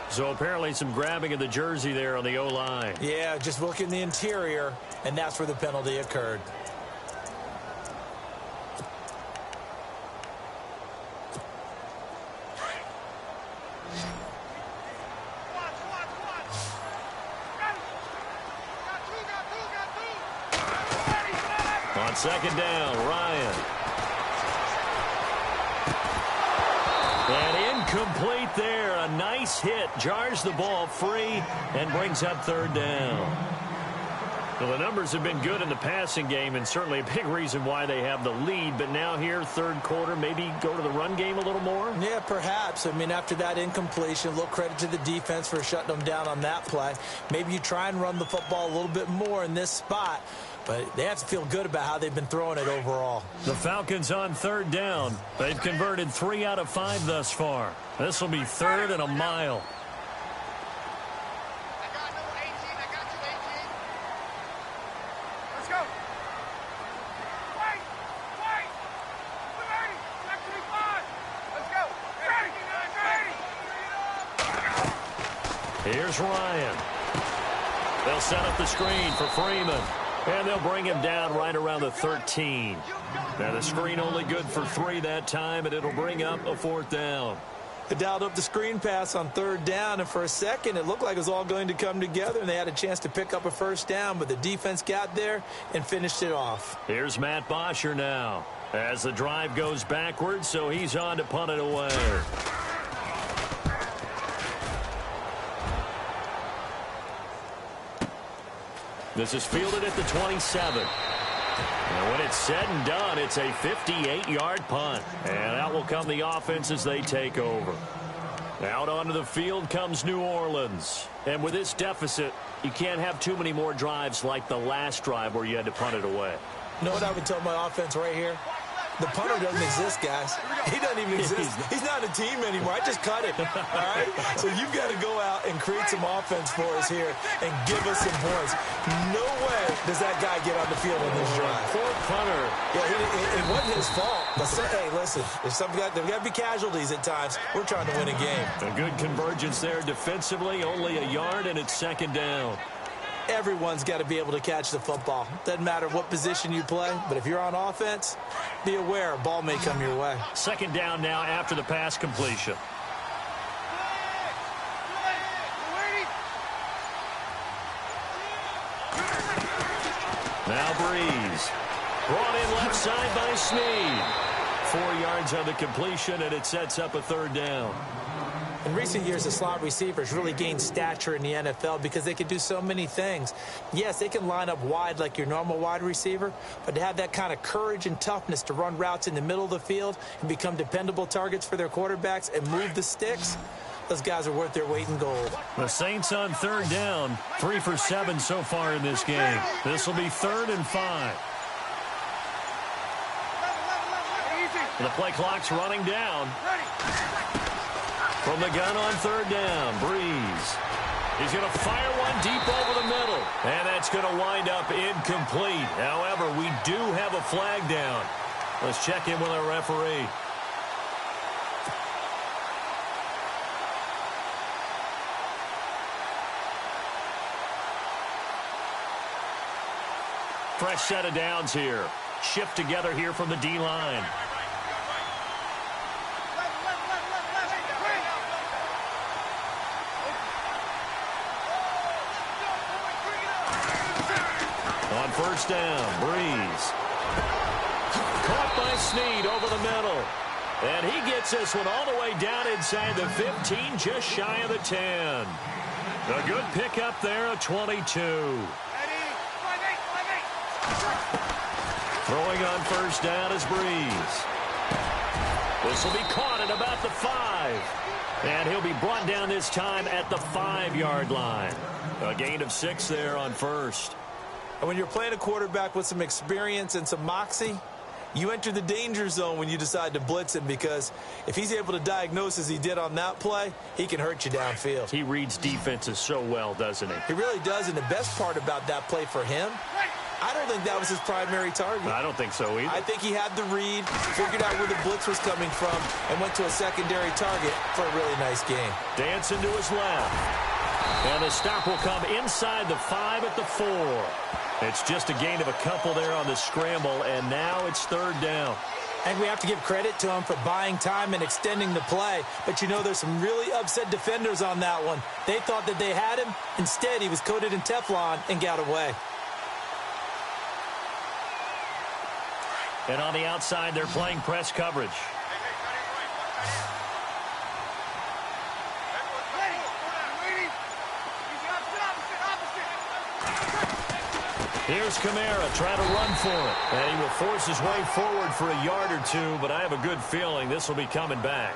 So apparently some grabbing of the jersey there on the O-line. Yeah, just look in the interior, and that's where the penalty occurred. On 2nd down, Ryan. And incomplete there. A nice hit. Jars the ball free and brings up 3rd down. Well, the numbers have been good in the passing game, and certainly a big reason why they have the lead. But now here, 3rd quarter, maybe go to the run game a little more? Yeah, perhaps. I mean, after that incompletion, a little credit to the defense for shutting them down on that play. Maybe you try and run the football a little bit more in this spot. But they have to feel good about how they've been throwing it overall. The Falcons on 3rd down. They've converted 3 out of 5 thus far. This will be 3rd and a mile. Here's Ryan. They'll set up the screen for Freeman. And they'll bring him down right around the 13. Now the screen only good for 3 that time, and it'll bring up a 4th down. They dialed up the screen pass on 3rd down, and for a second it looked like it was all going to come together, and they had a chance to pick up a 1st down, but the defense got there and finished it off. Here's Matt Bosher now as the drive goes backwards, so he's on to punt it away. This is fielded at the 27. And when it's said and done, it's a 58-yard punt. And out will come the offense as they take over. Out onto the field comes New Orleans. And with this deficit, you can't have too many more drives like the last drive where you had to punt it away. You know what I would tell my offense right here? The punter doesn't exist, guys. He doesn't even exist. He's not a team anymore. I just cut him. All right? So you've got to go out and create some offense for us here and give us some points. No way does that guy get on the field on this drive. Poor punter. Yeah, it wasn't his fault. But hey, listen, there's got to be casualties at times. We're trying to win a game. A good convergence there defensively. Only a yard, and it's 2nd down. Everyone's got to be able to catch the football. Doesn't matter what position you play, but if you're on offense, be aware a ball may come your way. 2nd down now after the pass completion. Now Breeze. Brought in left side by Snead. 4 yards on the completion, and it sets up a 3rd down. In recent years, the slot receivers really gained stature in the NFL because they can do so many things. Yes, they can line up wide like your normal wide receiver, but to have that kind of courage and toughness to run routes in the middle of the field and become dependable targets for their quarterbacks and move the sticks, those guys are worth their weight in gold. The Saints on 3rd down, 3 for 7 so far in this game. This will be 3rd and 5. The play clock's running down. From the gun on 3rd down, Breeze. He's going to fire one deep over the middle. And that's going to wind up incomplete. However, we do have a flag down. Let's check in with our referee. Fresh set of downs here. Shift together here from the D-line. On first down, Breeze. Caught by Snead over the middle. And he gets this one all the way down inside the 15, just shy of the 10. A good pickup there, a 22. Throwing on first down is Breeze. This will be caught at about the 5. And he'll be brought down this time at the 5-yard line. A gain of 6 there on first. And when you're playing a quarterback with some experience and some moxie, you enter the danger zone when you decide to blitz him, because if he's able to diagnose as he did on that play, he can hurt you downfield. He reads defenses so well, doesn't he? He really does, and the best part about that play for him, I don't think that was his primary target. I don't think so either. I think he had the read, figured out where the blitz was coming from, and went to a secondary target for a really nice game. Dancing to his left. And the stop will come inside the 5 at the 4. It's just a gain of a couple there on the scramble, and now it's third down. And we have to give credit to him for buying time and extending the play. But, you know, there's some really upset defenders on that one. They thought that they had him. Instead, he was coated in Teflon and got away. And on the outside, they're playing press coverage. Here's Kamara trying to run for it. And he will force his way forward for a yard or two, but I have a good feeling this will be coming back.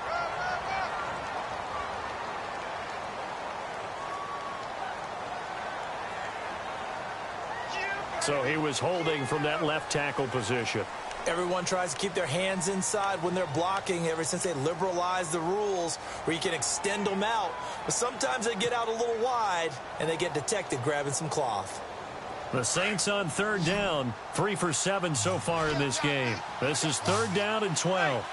So he was holding from that left tackle position. Everyone tries to keep their hands inside when they're blocking ever since they liberalized the rules where you can extend them out. But sometimes they get out a little wide and they get detected grabbing some cloth. The Saints on third down, 3 for 7 so far in this game. This is third down and 12.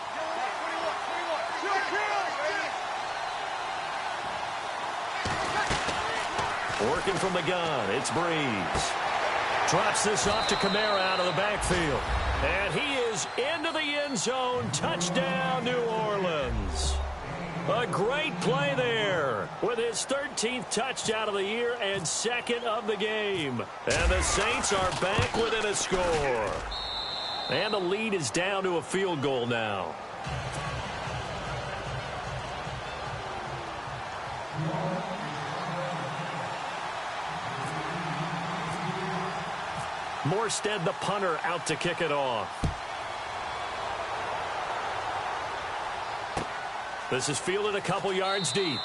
Working from the gun, it's Breeze. Drops this off to Kamara out of the backfield. And he is into the end zone. Touchdown, New Orleans. A great play there with his 13th touchdown of the year and second of the game. And the Saints are back within a score. And the lead is down to a field goal now. Morstead, the punter, out to kick it off. This is fielded a couple yards deep.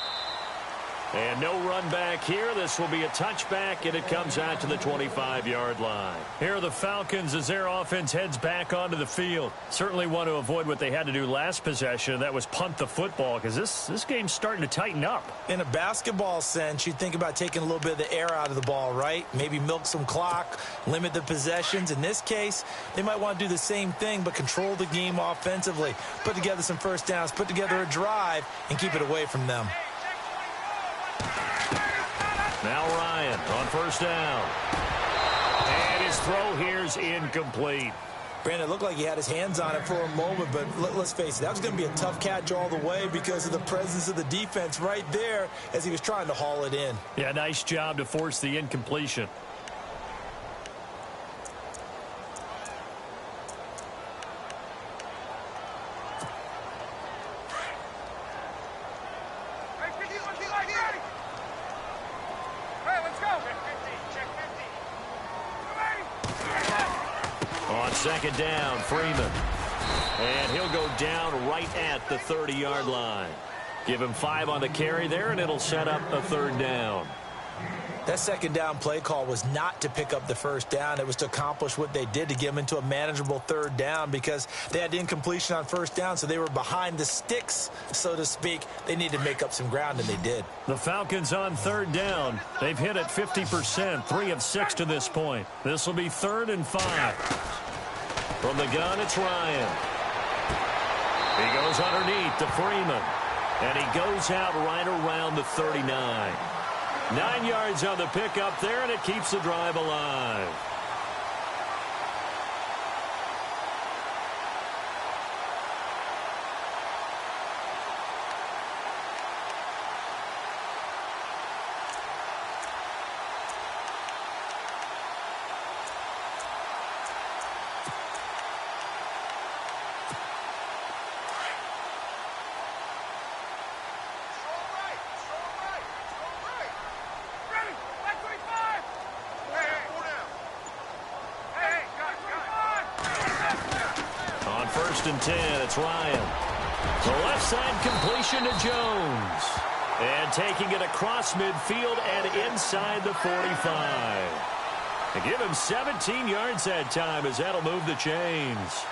And no run back here. This will be a touchback, and it comes out to the 25-yard line. Here are the Falcons as their offense heads back onto the field. Certainly want to avoid what they had to do last possession. That was punt the football, because this game's starting to tighten up. In a basketball sense, you think about taking a little bit of the air out of the ball, right? Maybe milk some clock, limit the possessions. In this case, they might want to do the same thing, but control the game offensively. Put together some first downs, put together a drive, and keep it away from them. Now Ryan on first down. And his throw here is incomplete. Brandon, it looked like he had his hands on it for a moment, but let's face it, that was going to be a tough catch all the way because of the presence of the defense right there as he was trying to haul it in. Yeah, nice job to force the incompletion. Second down, Freeman. And he'll go down right at the 30-yard line. Give him 5 on the carry there, and it'll set up a third down. That second down play call was not to pick up the first down. It was to accomplish what they did to get them into a manageable third down because they had incompletion on first down, so they were behind the sticks, so to speak. They needed to make up some ground, and they did. The Falcons on third down. They've hit it 50%, 3 of 6 to this point. This will be 3rd and 5. From the gun, it's Ryan. He goes underneath to Freeman. And he goes out right around the 39. 9 yards on the pickup there, and it keeps the drive alive. First and 10, it's Ryan. The left side completion to Jones. And taking it across midfield and inside the 45. And give him 17 yards that time as that'll move the chains.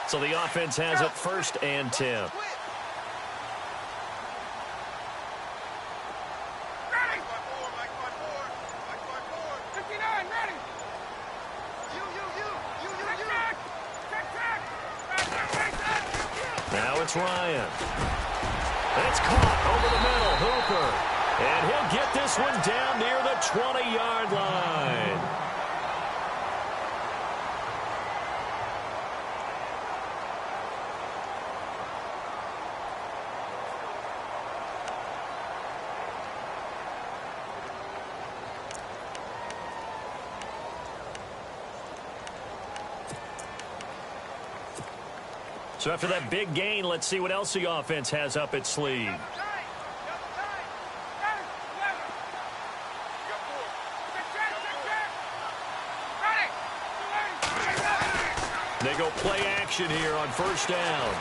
So the offense has it first and 10. Ready. 59, ready. Now it's Ryan. It's caught over the middle. Hooper. And he'll get this one down near the 20-yard line. So after that big gain, let's see what else the offense has up its sleeve. They go play action here on first down.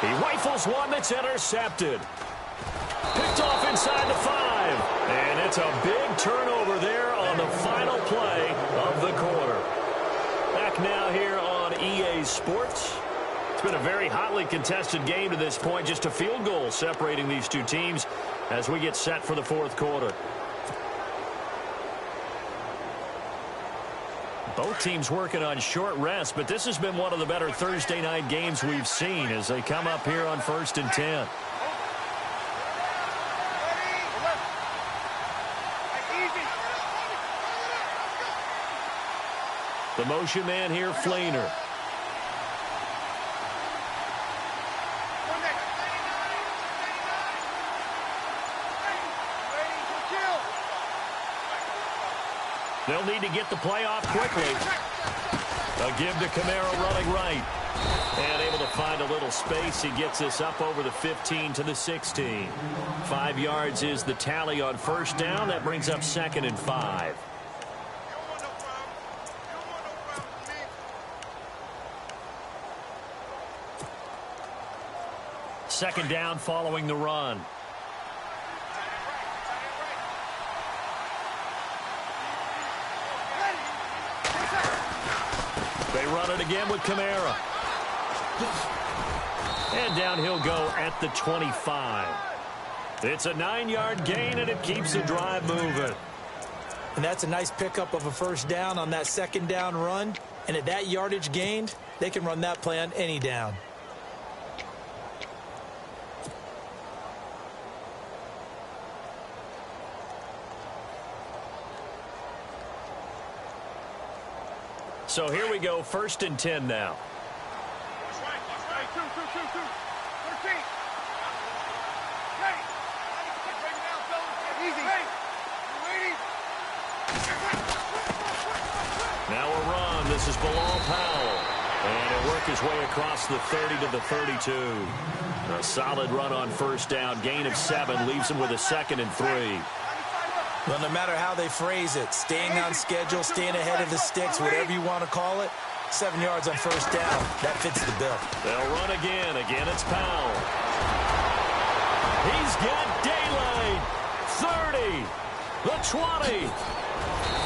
He rifles one that's intercepted. Picked off inside the 5. And it's a big turnover there on the final play of the quarter. Back now here on EA Sports. It's been a very hotly contested game to this point. Just a field goal separating these two teams as we get set for the fourth quarter. Both teams working on short rest, but this has been one of the better Thursday night games we've seen as they come up here on first and 10. The motion man here, Flainer. They'll need to get the play off quickly. A give to Kamara running right. And able to find a little space. He gets this up over the 15 to the 16. 5 yards is the tally on first down. That brings up second and 5. Second down following the run. They run it again with Kamara. And down he'll go at the 25. It's a 9-yard gain, and it keeps the drive moving. And that's a nice pickup of a first down on that second down run. And at that yardage gained, they can run that play on any down. So here we go, first and 10 now. Now a run. This is Bilal Powell. And he'll work his way across the 30 to the 32. A solid run on first down. Gain of 7 leaves him with a second and 3. Well, no matter how they phrase it, staying on schedule, staying ahead of the sticks, whatever you want to call it, 7 yards on first down. That fits the bill. They'll run again. Again, it's Powell. He's got daylight. 30, the 20,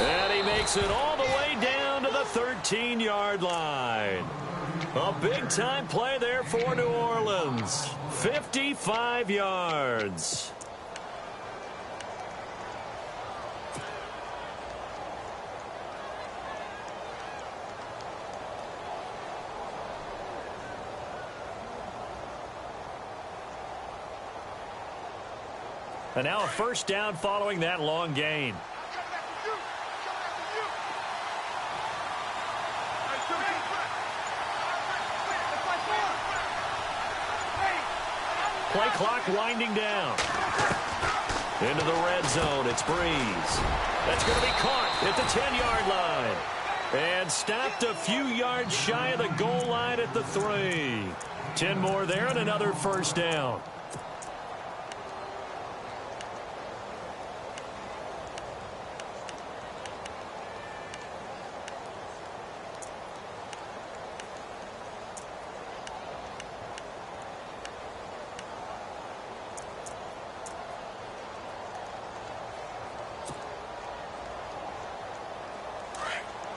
and he makes it all the way down to the 13-yard line. A big-time play there for New Orleans. 55 yards. And now a first down following that long gain. Play clock winding down. Into the red zone, it's Breeze. That's going to be caught at the 10-yard line. And stopped a few yards shy of the goal line at the 3. 10 more there and another first down.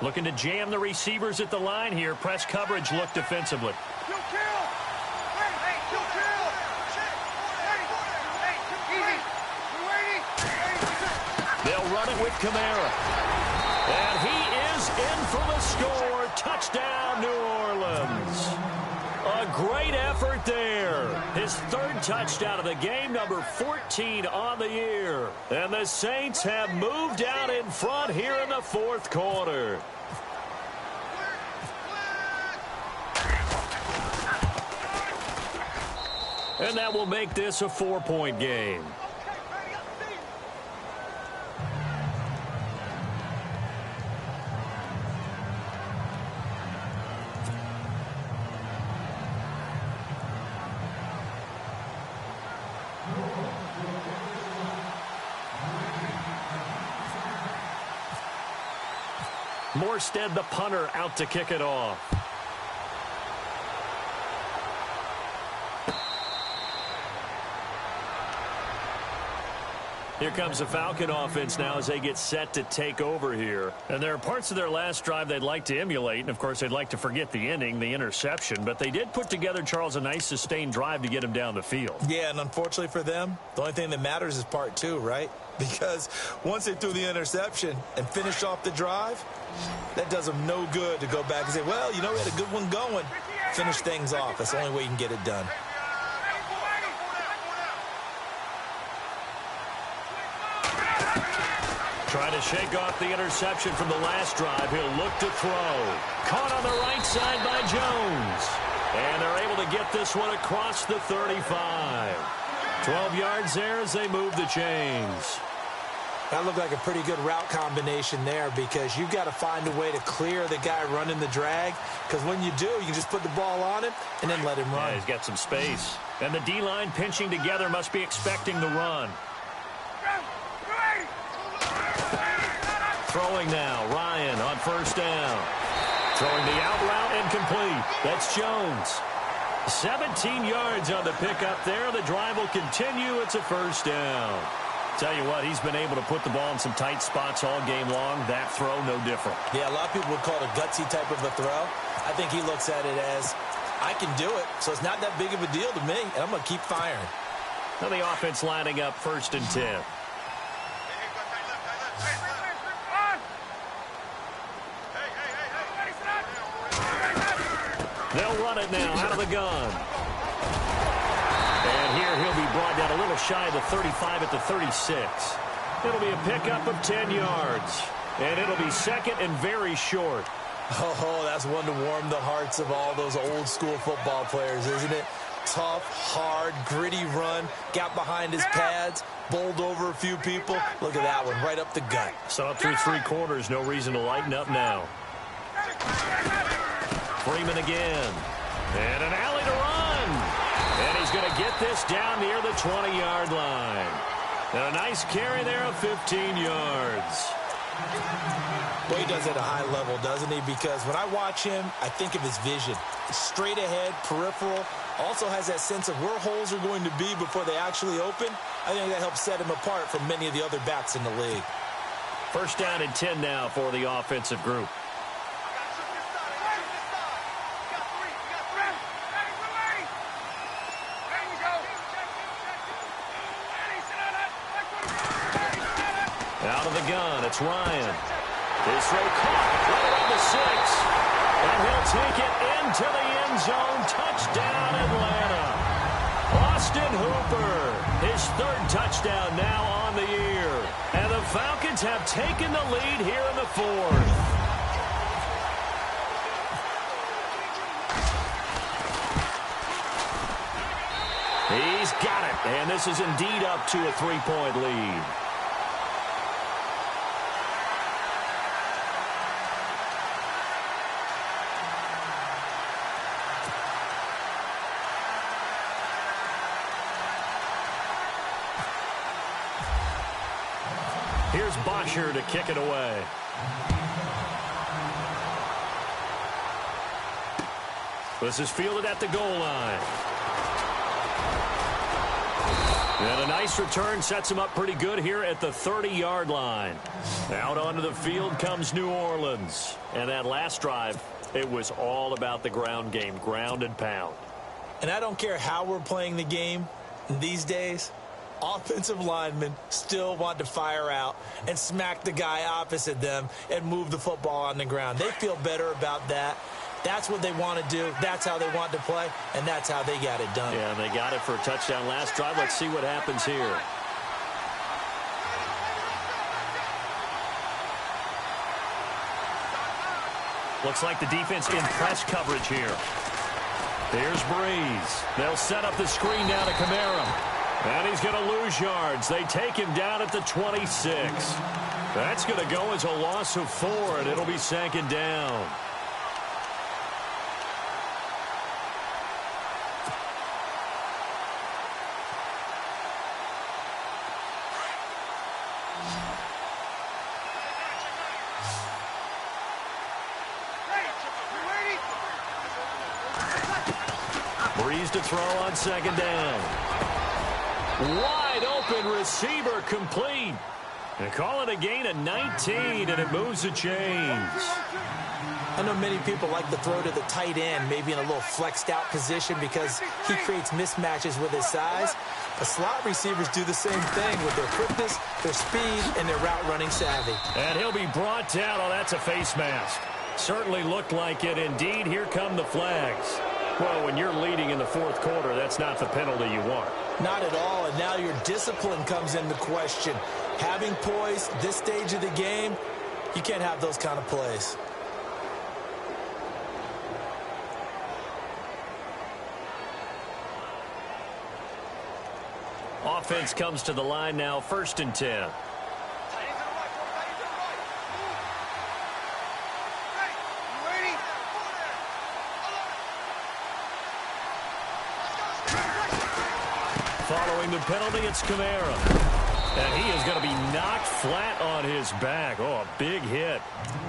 Looking to jam the receivers at the line here. Press coverage look defensively. They'll run it with Kamara. And he is in for the score. Touchdown, New Orleans. A great effort there. His third touchdown of the game, number 14 on the year. And the Saints have moved out in front here in the fourth quarter. And that will make this a 4-point game. Morstead, the punter, out to kick it off. Here comes the Falcon offense now as they get set to take over here. And there are parts of their last drive they'd like to emulate. And, of course, they'd like to forget the ending, the interception. But they did put together, Charles, a nice sustained drive to get him down the field. Yeah, and unfortunately for them, the only thing that matters is part 2, right? Because once they threw the interception and finished off the drive, that does them no good to go back and say, well, you know, we had a good one going. Finish things off. That's the only way you can get it done. Trying to shake off the interception from the last drive. He'll look to throw. Caught on the right side by Jones. And they're able to get this one across the 35. 12 yards there as they move the chains. That looked like a pretty good route combination there because you've got to find a way to clear the guy running the drag. Because when you do, you can just put the ball on him and then let him run. Yeah, he's got some space. And the D-line pinching together must be expecting the run. Throwing now, Ryan on first down. Throwing the out route incomplete. That's Jones. 17 yards on the pickup there. The drive will continue. It's a first down. Tell you what, he's been able to put the ball in some tight spots all game long. That throw, no different. Yeah, a lot of people would call it a gutsy type of a throw. I think he looks at it as, I can do it, so it's not that big of a deal to me, and I'm going to keep firing. Now the offense lining up 1st and 10. They'll run it now out of the gun. And here he'll be brought down a little shy of the 35 at the 36. It'll be a pickup of 10 yards. And it'll be second and very short. Oh, that's one to warm the hearts of all those old school football players, isn't it? Tough, hard, gritty run. Got behind his pads, bowled over a few people. Look at that one, right up the gut. So up through 3 quarters, no reason to lighten up now. Freeman again. And an alley to run. And he's going to get this down near the 20-yard line. And a nice carry there of 15 yards. Well, he does it at a high level, doesn't he? Because when I watch him, I think of his vision. Straight ahead, peripheral. Also has that sense of where holes are going to be before they actually open. I think that helps set him apart from many of the other backs in the league. First down and 10 now for the offensive group. Out of the gun, it's Ryan. His throw caught right around the 6. And he'll take it into the end zone. Touchdown, Atlanta. Austin Hooper, his 3rd touchdown now on the year. And the Falcons have taken the lead here in the 4th. He's got it. And this is indeed up to a 3-point lead. Here's Bosher to kick it away. This is fielded at the goal line. And a nice return sets him up pretty good here at the 30-yard line. Out onto the field comes New Orleans. And that last drive, it was all about the ground game, ground and pound. And I don't care how we're playing the game these days, offensive linemen still want to fire out and smack the guy opposite them and move the football on the ground. They feel better about that. That's what they want to do. That's how they want to play, and that's how they got it done. Yeah, and they got it for a touchdown last drive. Let's see what happens here. Looks like the defense in press coverage here. Here's Breeze. They'll set up the screen down to Kamara. And he's going to lose yards. They take him down at the 26. That's going to go as a loss of 4, and it'll be 2nd down. Breeze to throw on 2nd down. Wide open receiver complete. They call it a gain of 19, and it moves the chains. I know many people like to throw to the tight end, maybe in a little flexed out position because he creates mismatches with his size. The slot receivers do the same thing with their quickness, their speed, and their route running savvy. And he'll be brought down. Oh, that's a face mask. Certainly looked like it. Indeed, here come the flags. Well, when you're leading in the 4th quarter, that's not the penalty you want. Not at all, and now your discipline comes into question. Having poise this stage of the game, you can't have those kind of plays. Offense comes to the line now, 1st and 10. Following the penalty, it's Kamara. And he is going to be knocked flat on his back. Oh, a big hit.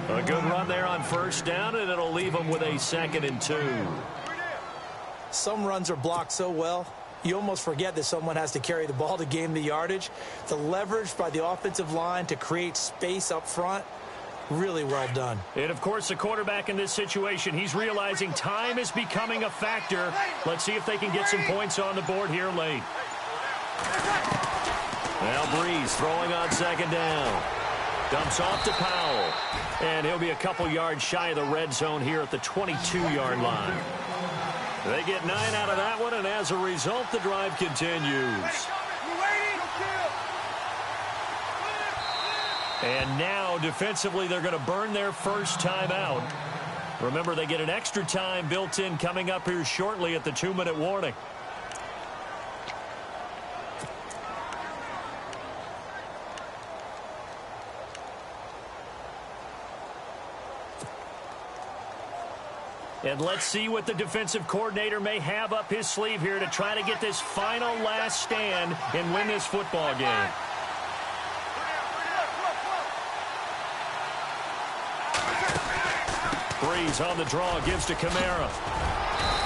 A good run there on 1st down, and it'll leave him with a 2nd and 2. Some runs are blocked so well, you almost forget that someone has to carry the ball to gain the yardage. The leverage by the offensive line to create space up front, really well done. And, of course, the quarterback in this situation, he's realizing time is becoming a factor. Let's see if they can get some points on the board here late. Now Breeze throwing on 2nd down. Dumps off to Powell. And he'll be a couple yards shy of the red zone here at the 22-yard line. They get 9 out of that one, and as a result, the drive continues. And now, defensively, they're going to burn their first timeout. Remember, they get an extra time built in coming up here shortly at the 2-minute warning. And let's see what the defensive coordinator may have up his sleeve here to try to get this final last stand and win this football game. Breeze on the draw, gives to Kamara.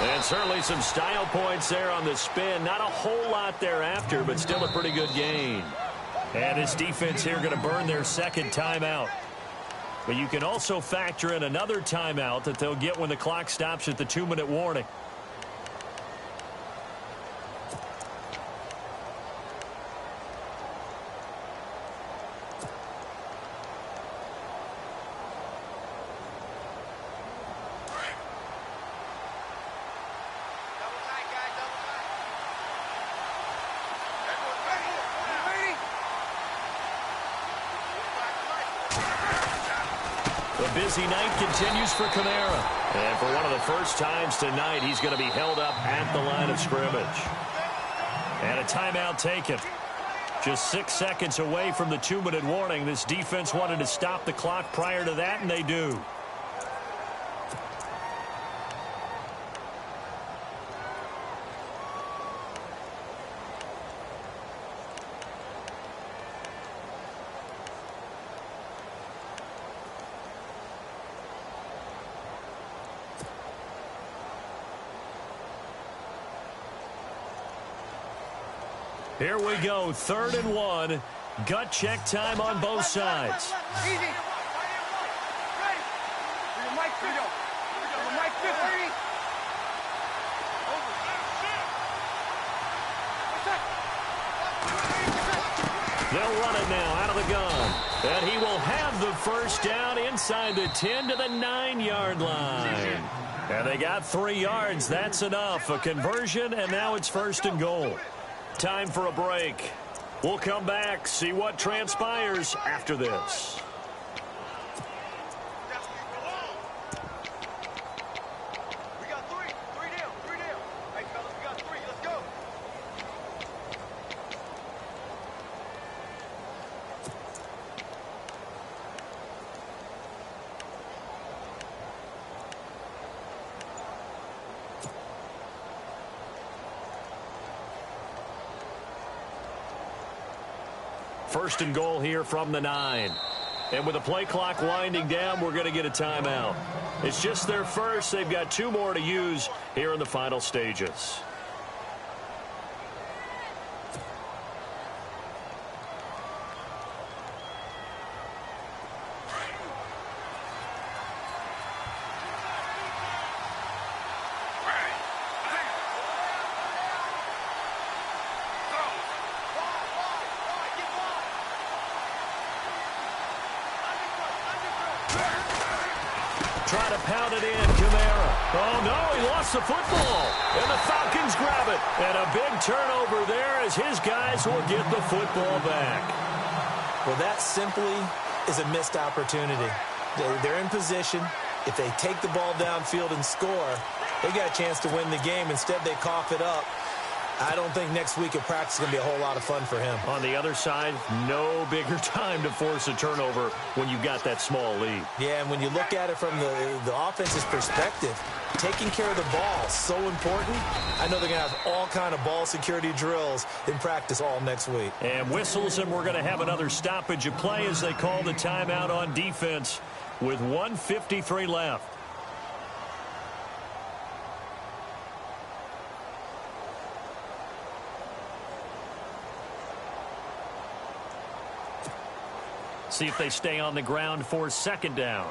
And certainly some style points there on the spin. Not a whole lot thereafter, but still a pretty good gain. And this defense here going to burn their second timeout. But you can also factor in another timeout that they'll get when the clock stops at the 2-minute warning. Busy night continues for Kamara. And for one of the first times tonight, he's going to be held up at the line of scrimmage. And a timeout taken. Just 6 seconds away from the 2-minute warning. This defense wanted to stop the clock prior to that, and they do. Here we go, 3rd and 1. Gut check time on both sides. Easy. Ready. Mike, Mike, ready. They'll run it now out of the gun. And he will have the first down inside the 10 to the 9-yard line. And they got 3 yards. That's enough. A conversion, and now it's 1st and goal. Time for a break. We'll come back, see what transpires after this. We got 3. 3 down. 3 down. Hey, fellas, we got 3. Let's go. First and goal here from the 9. And with the play clock winding down, we're going to get a timeout. It's just their first. They've got 2 more to use here in the final stages. Trying to pound it in, Kamara. Oh, no, he lost the football. And the Falcons grab it. And a big turnover there as his guys will get the football back. Well, that simply is a missed opportunity. They're in position. If they take the ball downfield and score, they got a chance to win the game. Instead, they cough it up. I don't think next week at practice is going to be a whole lot of fun for him. On the other side, no bigger time to force a turnover when you've got that small lead. Yeah, and when you look at it from the offense's perspective, taking care of the ball is so important. I know they're going to have all kind of ball security drills in practice all next week. And whistles, and we're going to have another stoppage of play as they call the timeout on defense with 1:53 left. See if they stay on the ground for 2nd down.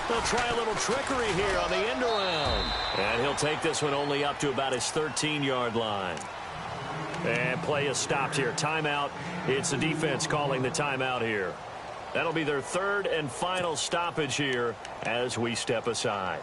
They'll try a little trickery here on the end around. And he'll take this one only up to about his 13-yard line. And play is stopped here. Timeout. It's the defense calling the timeout here. That'll be their 3rd and final stoppage here as we step aside.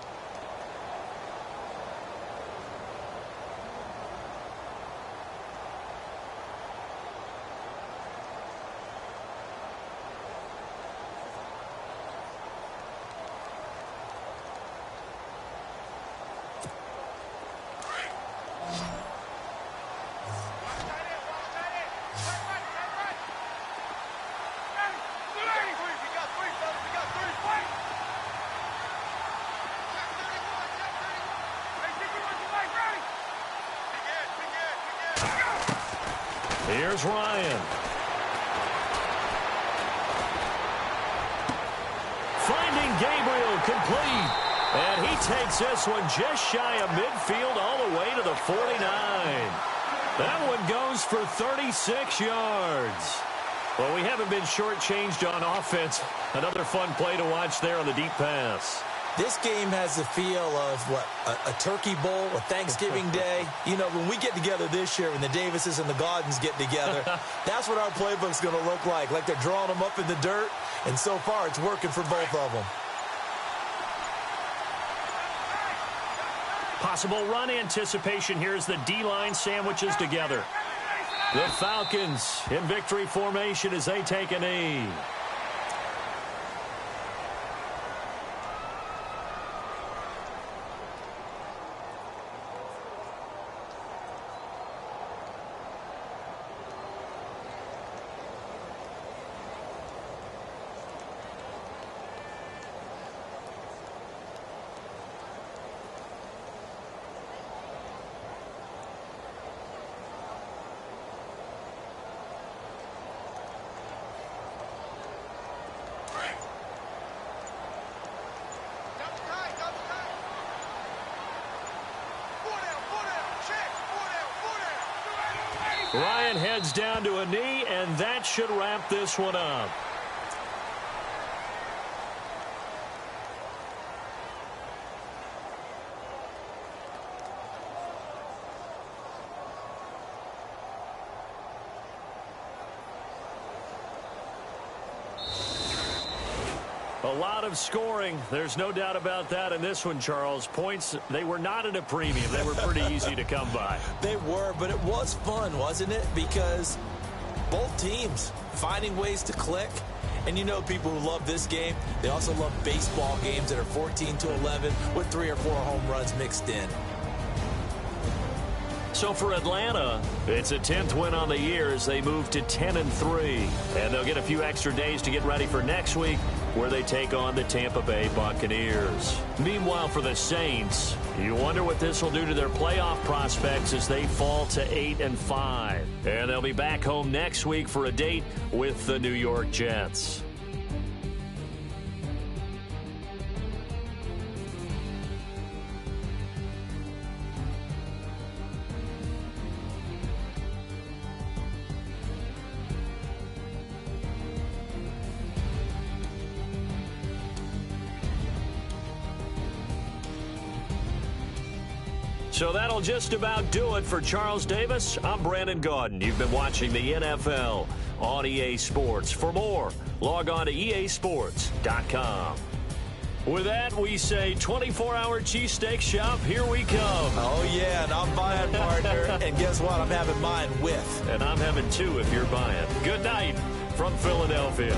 Here's Ryan. Finding Gabriel complete. And he takes this one just shy of midfield all the way to the 49. That one goes for 36 yards. Well, we haven't been shortchanged on offense. Another fun play to watch there on the deep pass. This game has the feel of, what, a turkey bowl, a Thanksgiving Day. You know, when we get together this year, when the Davises and the Gaudens get together, that's what our playbook's going to look like they're drawing them up in the dirt, and so far it's working for both of them. Possible run anticipation here as the D-line sandwiches together. The Falcons in victory formation as they take a knee. Ryan heads down to a knee, and that should wrap this one up. A lot of scoring. There's no doubt about that in this one, Charles. Points, they were not at a premium. They were pretty easy to come by. They were, but it was fun, wasn't it? Because both teams finding ways to click. And you know people who love this game, they also love baseball games that are 14-11 with 3 or 4 home runs mixed in. So for Atlanta, it's a 10th win on the year as they move to 10-3. And they'll get a few extra days to get ready for next week, where they take on the Tampa Bay Buccaneers. Meanwhile, for the Saints, you wonder what this will do to their playoff prospects as they fall to 8-5. And they'll be back home next week for a date with the New York Jets. So that'll just about do it for Charles Davis. I'm Brandon Gaudin. You've been watching the NFL on EA Sports. For more, log on to easports.com. With that, we say 24-hour cheesesteak shop, here we come. Oh, yeah, and I'm buying, partner. And guess what? I'm having mine with. And I'm having 2 if you're buying. Good night from Philadelphia.